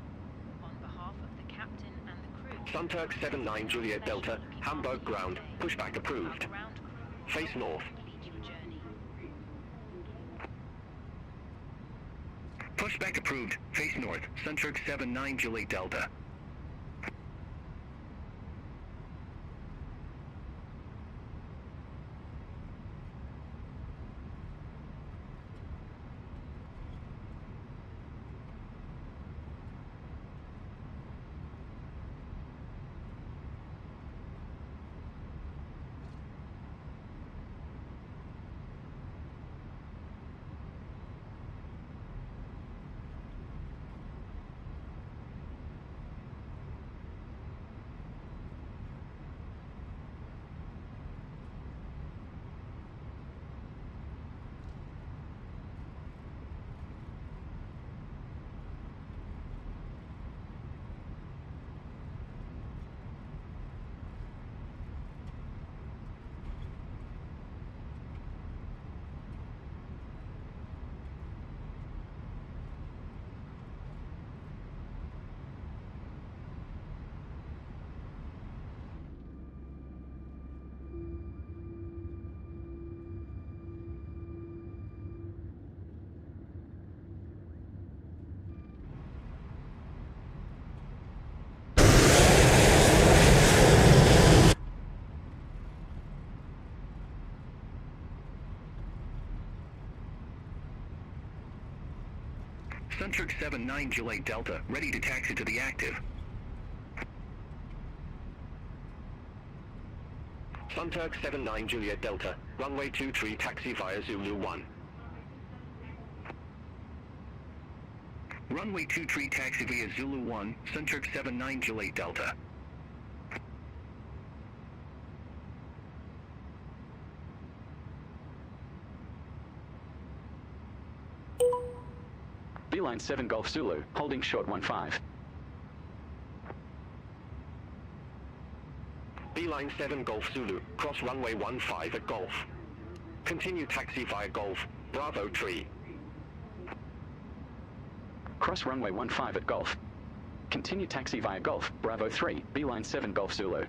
On behalf of the captain and the crew. Sunturk 79 Juliet Delta, Hamburg ground, pushback approved. Our ground crew Face north. lead your journey. Pushback approved. Face north. Sunturk 79 Juliet Delta. Sunturk 79 Juliet Delta, ready to taxi to the active. Sunturk 79 Juliet Delta, runway 23 taxi via Zulu 1. Runway 23 taxi via Zulu 1, Sunturk 79 Juliet Delta. Beeline 7 Golf Zulu, holding short 15. Beeline 7 Golf Zulu, cross runway 15 at Golf. Continue taxi via Golf, Bravo 3. Cross runway 15 at Golf. Continue taxi via Golf, Bravo 3, Beeline 7 Golf Zulu.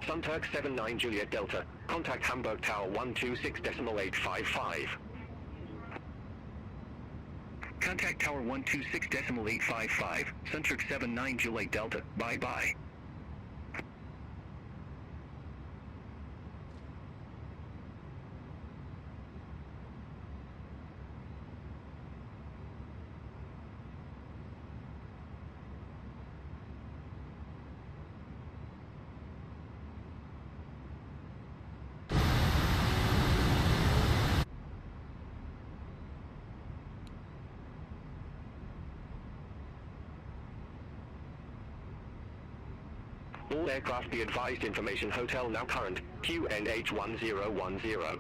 Sunturk 79 Juliet Delta, contact Hamburg Tower 126.855. Contact Tower 126.855, Sunturk 79 Juliet Delta, bye-bye. All aircraft be advised, information hotel now current, QNH1010.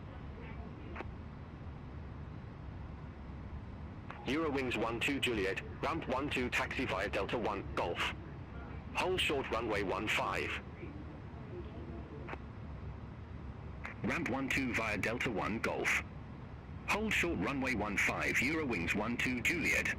Eurowings 12 Juliet, ramp 12 taxi via Delta 1, Golf. Hold short runway 15. Ramp 12 via Delta 1, Golf. Hold short runway 15, Eurowings 12 Juliet.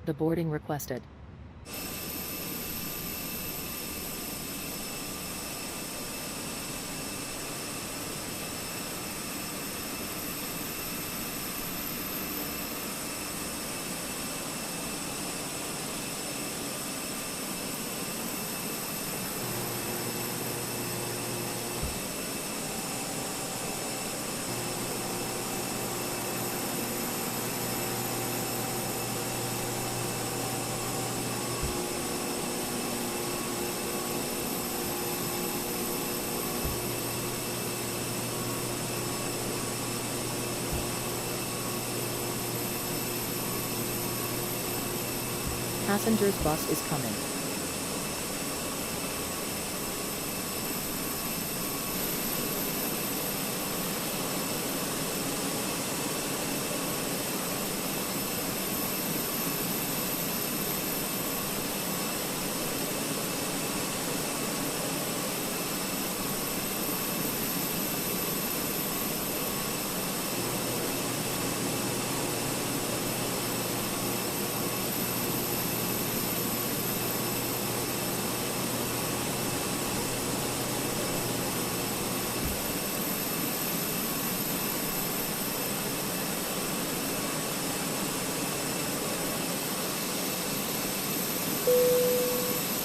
The boarding requested. Passengers bus is coming.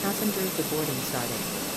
Passengers, the boarding started.